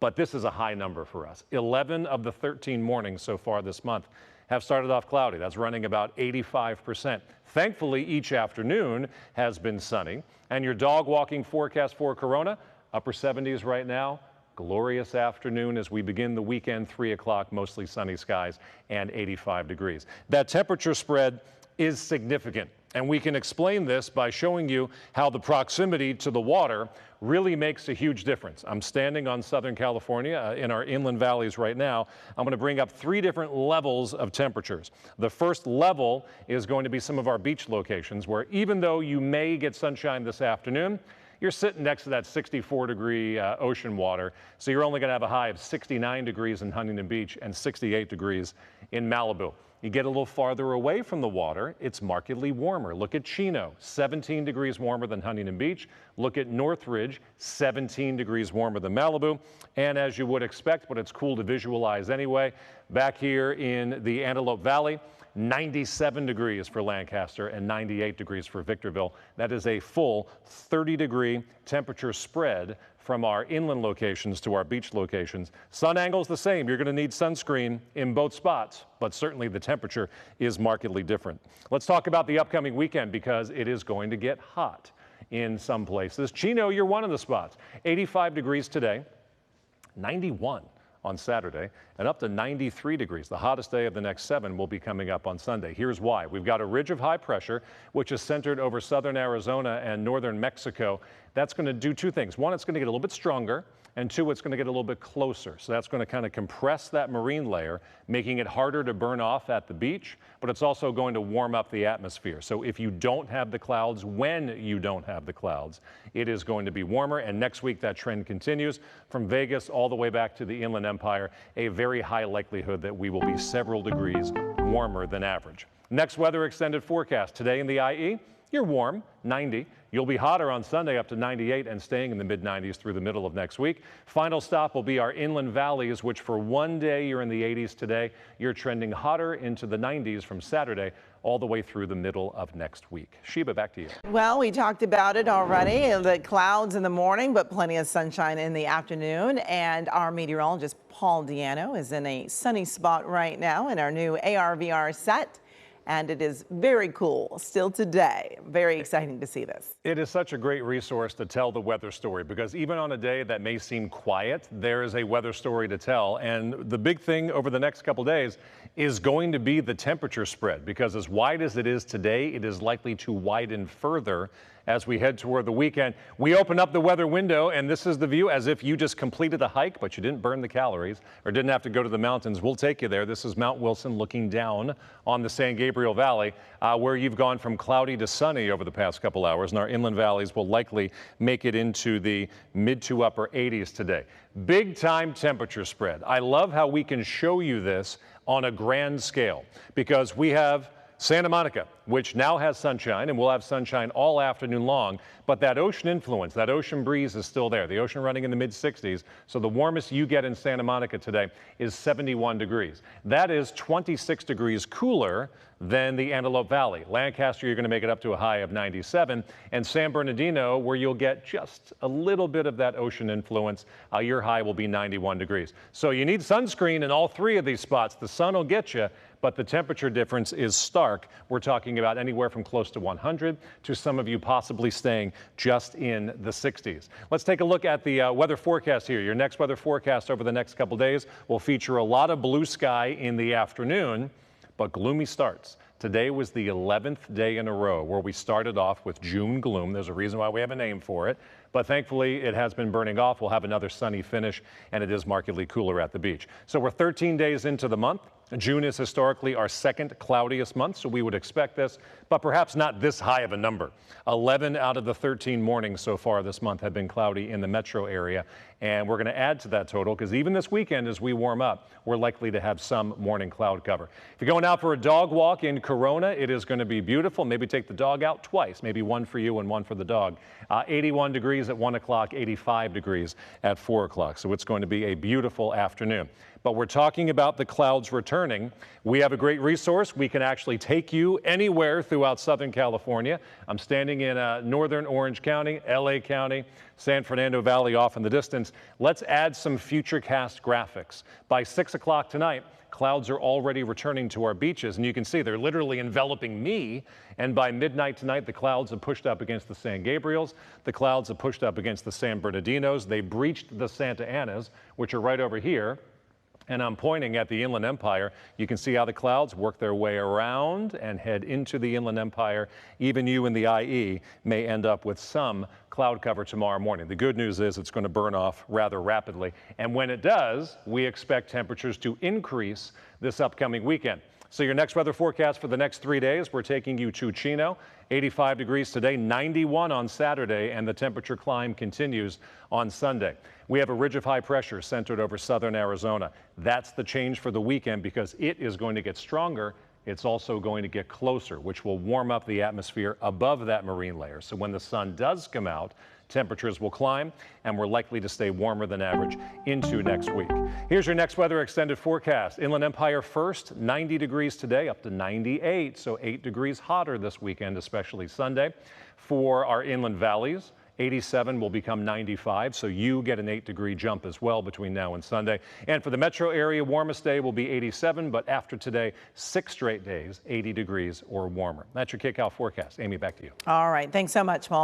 But this is a high number for us. 11 of the 13 mornings so far this month have started off cloudy. That's running about 85%. Thankfully, each afternoon has been sunny. And your dog walking forecast for Corona, upper 70s right now. Glorious afternoon as we begin the weekend, 3 o'clock, mostly sunny skies and 85 degrees. That temperature spread is significant. And we can explain this by showing you how the proximity to the water really makes a huge difference. I'm standing on Southern California in our inland valleys right now. I'm going to bring up 3 different levels of temperatures. The first level is going to be some of our beach locations where even though you may get sunshine this afternoon, you're sitting next to that 64-degree ocean water, so you're only going to have a high of 69 degrees in Huntington Beach and 68 degrees in Malibu. You get a little farther away from the water, it's markedly warmer. Look at Chino, 17 degrees warmer than Huntington Beach. Look at Northridge, 17 degrees warmer than Malibu. And as you would expect, but it's cool to visualize anyway, back here in the Antelope Valley, 97 degrees for Lancaster and 98 degrees for Victorville. That is a full 30-degree temperature spread from our inland locations to our beach locations. Sun angle's the same. You're going to need sunscreen in both spots, but certainly the temperature is markedly different. Let's talk about the upcoming weekend because it is going to get hot in some places. Chino, you're one of the spots. 85 degrees today, 91 on Saturday, and up to 93 degrees. The hottest day of the next 7 will be coming up on Sunday. Here's why. We've got a ridge of high pressure, which is centered over southern Arizona and northern Mexico. That's going to do two things. One, it's going to get a little bit stronger, and two, it's going to get a little bit closer. So that's going to kind of compress that marine layer, making it harder to burn off at the beach, but it's also going to warm up the atmosphere. So if you don't have the clouds, when you don't have the clouds, it is going to be warmer. And next week, that trend continues from Vegas all the way back to the Inland Empire, a very high likelihood that we will be several degrees warmer than average. Next weather extended forecast. Today in the IE, you're warm, 90. You'll be hotter on Sunday up to 98 and staying in the mid-90s through the middle of next week. Final stop will be our inland valleys, which for one day you're in the 80s today. You're trending hotter into the 90s from Saturday all the way through the middle of next week. Sheba, back to you. Well, we talked about it already, the clouds in the morning, but plenty of sunshine in the afternoon. And our meteorologist, Paul Diano, is in a sunny spot right now in our new AR/VR set. And it is very cool still today. Very exciting to see this. It is such a great resource to tell the weather story because even on a day that may seem quiet, there is a weather story to tell. And the big thing over the next couple days is going to be the temperature spread because as wide as it is today, it is likely to widen further as we head toward the weekend. We open up the weather window and this is the view as if you just completed a hike, but you didn't burn the calories or didn't have to go to the mountains. We'll take you there. This is Mount Wilson looking down on the San Gabriel Valley where you've gone from cloudy to sunny over the past couple hours, and our inland valleys will likely make it into the mid to upper 80s today. Big time temperature spread. I love how we can show you this on a grand scale because we have Santa Monica, which now has sunshine, and we'll have sunshine all afternoon long, but that ocean influence, that ocean breeze is still there. The ocean running in the mid-60s, so the warmest you get in Santa Monica today is 71 degrees. That is 26 degrees cooler than the Antelope Valley. Lancaster, you're going to make it up to a high of 97, and San Bernardino, where you'll get just a little bit of that ocean influence, your high will be 91 degrees. So you need sunscreen in all three of these spots. The sun will get you, but the temperature difference is stark. We're talking about anywhere from close to 100 to some of you possibly staying just in the 60s. Let's take a look at the weather forecast here. Your next weather forecast over the next couple days will feature a lot of blue sky in the afternoon, but gloomy starts. Today was the 11th day in a row where we started off with June gloom. There's a reason why we have a name for it, but thankfully it has been burning off. We'll have another sunny finish, and it is markedly cooler at the beach. So we're 13 days into the month. June is historically our second cloudiest month, so we would expect this, but perhaps not this high of a number. 11 out of the 13 mornings so far this month have been cloudy in the metro area, and we're going to add to that total because even this weekend as we warm up, we're likely to have some morning cloud cover. If you're going out for a dog walk in Corona, it is going to be beautiful. Maybe take the dog out twice, maybe one for you and one for the dog. 81 degrees at 1 o'clock, 85 degrees at 4 o'clock, so it's going to be a beautiful afternoon. But we're talking about the clouds returning. We have a great resource. We can actually take you anywhere throughout Southern California. I'm standing in northern Orange County, LA County, San Fernando Valley off in the distance. Let's add some futurecast graphics. By 6 o'clock tonight, clouds are already returning to our beaches, and you can see they're literally enveloping me. And by midnight tonight, the clouds have pushed up against the San Gabriels. The clouds have pushed up against the San Bernardinos. They breached the Santa Anas, which are right over here. And I'm pointing at the Inland Empire. You can see how the clouds work their way around and head into the Inland Empire. Even you in the IE may end up with some cloud cover tomorrow morning. The good news is it's going to burn off rather rapidly. And when it does, we expect temperatures to increase this upcoming weekend. So your next weather forecast for the next 3 days, we're taking you to Chino, 85 degrees today, 91 on Saturday, and the temperature climb continues on Sunday. We have a ridge of high pressure centered over southern Arizona. That's the change for the weekend because it is going to get stronger it's also going to get closer, which will warm up the atmosphere above that marine layer. So when the sun does come out, temperatures will climb, and we're likely to stay warmer than average into next week. Here's your next weather extended forecast. Inland Empire first, 90 degrees today, up to 98, so 8 degrees hotter this weekend, especially Sunday. For our inland valleys, 87 will become 95, so you get an 8-degree jump as well between now and Sunday. And for the metro area, warmest day will be 87, but after today, 6 straight days, 80 degrees or warmer. That's your KCAL forecast. Amy, back to you. All right. Thanks so much, Paul.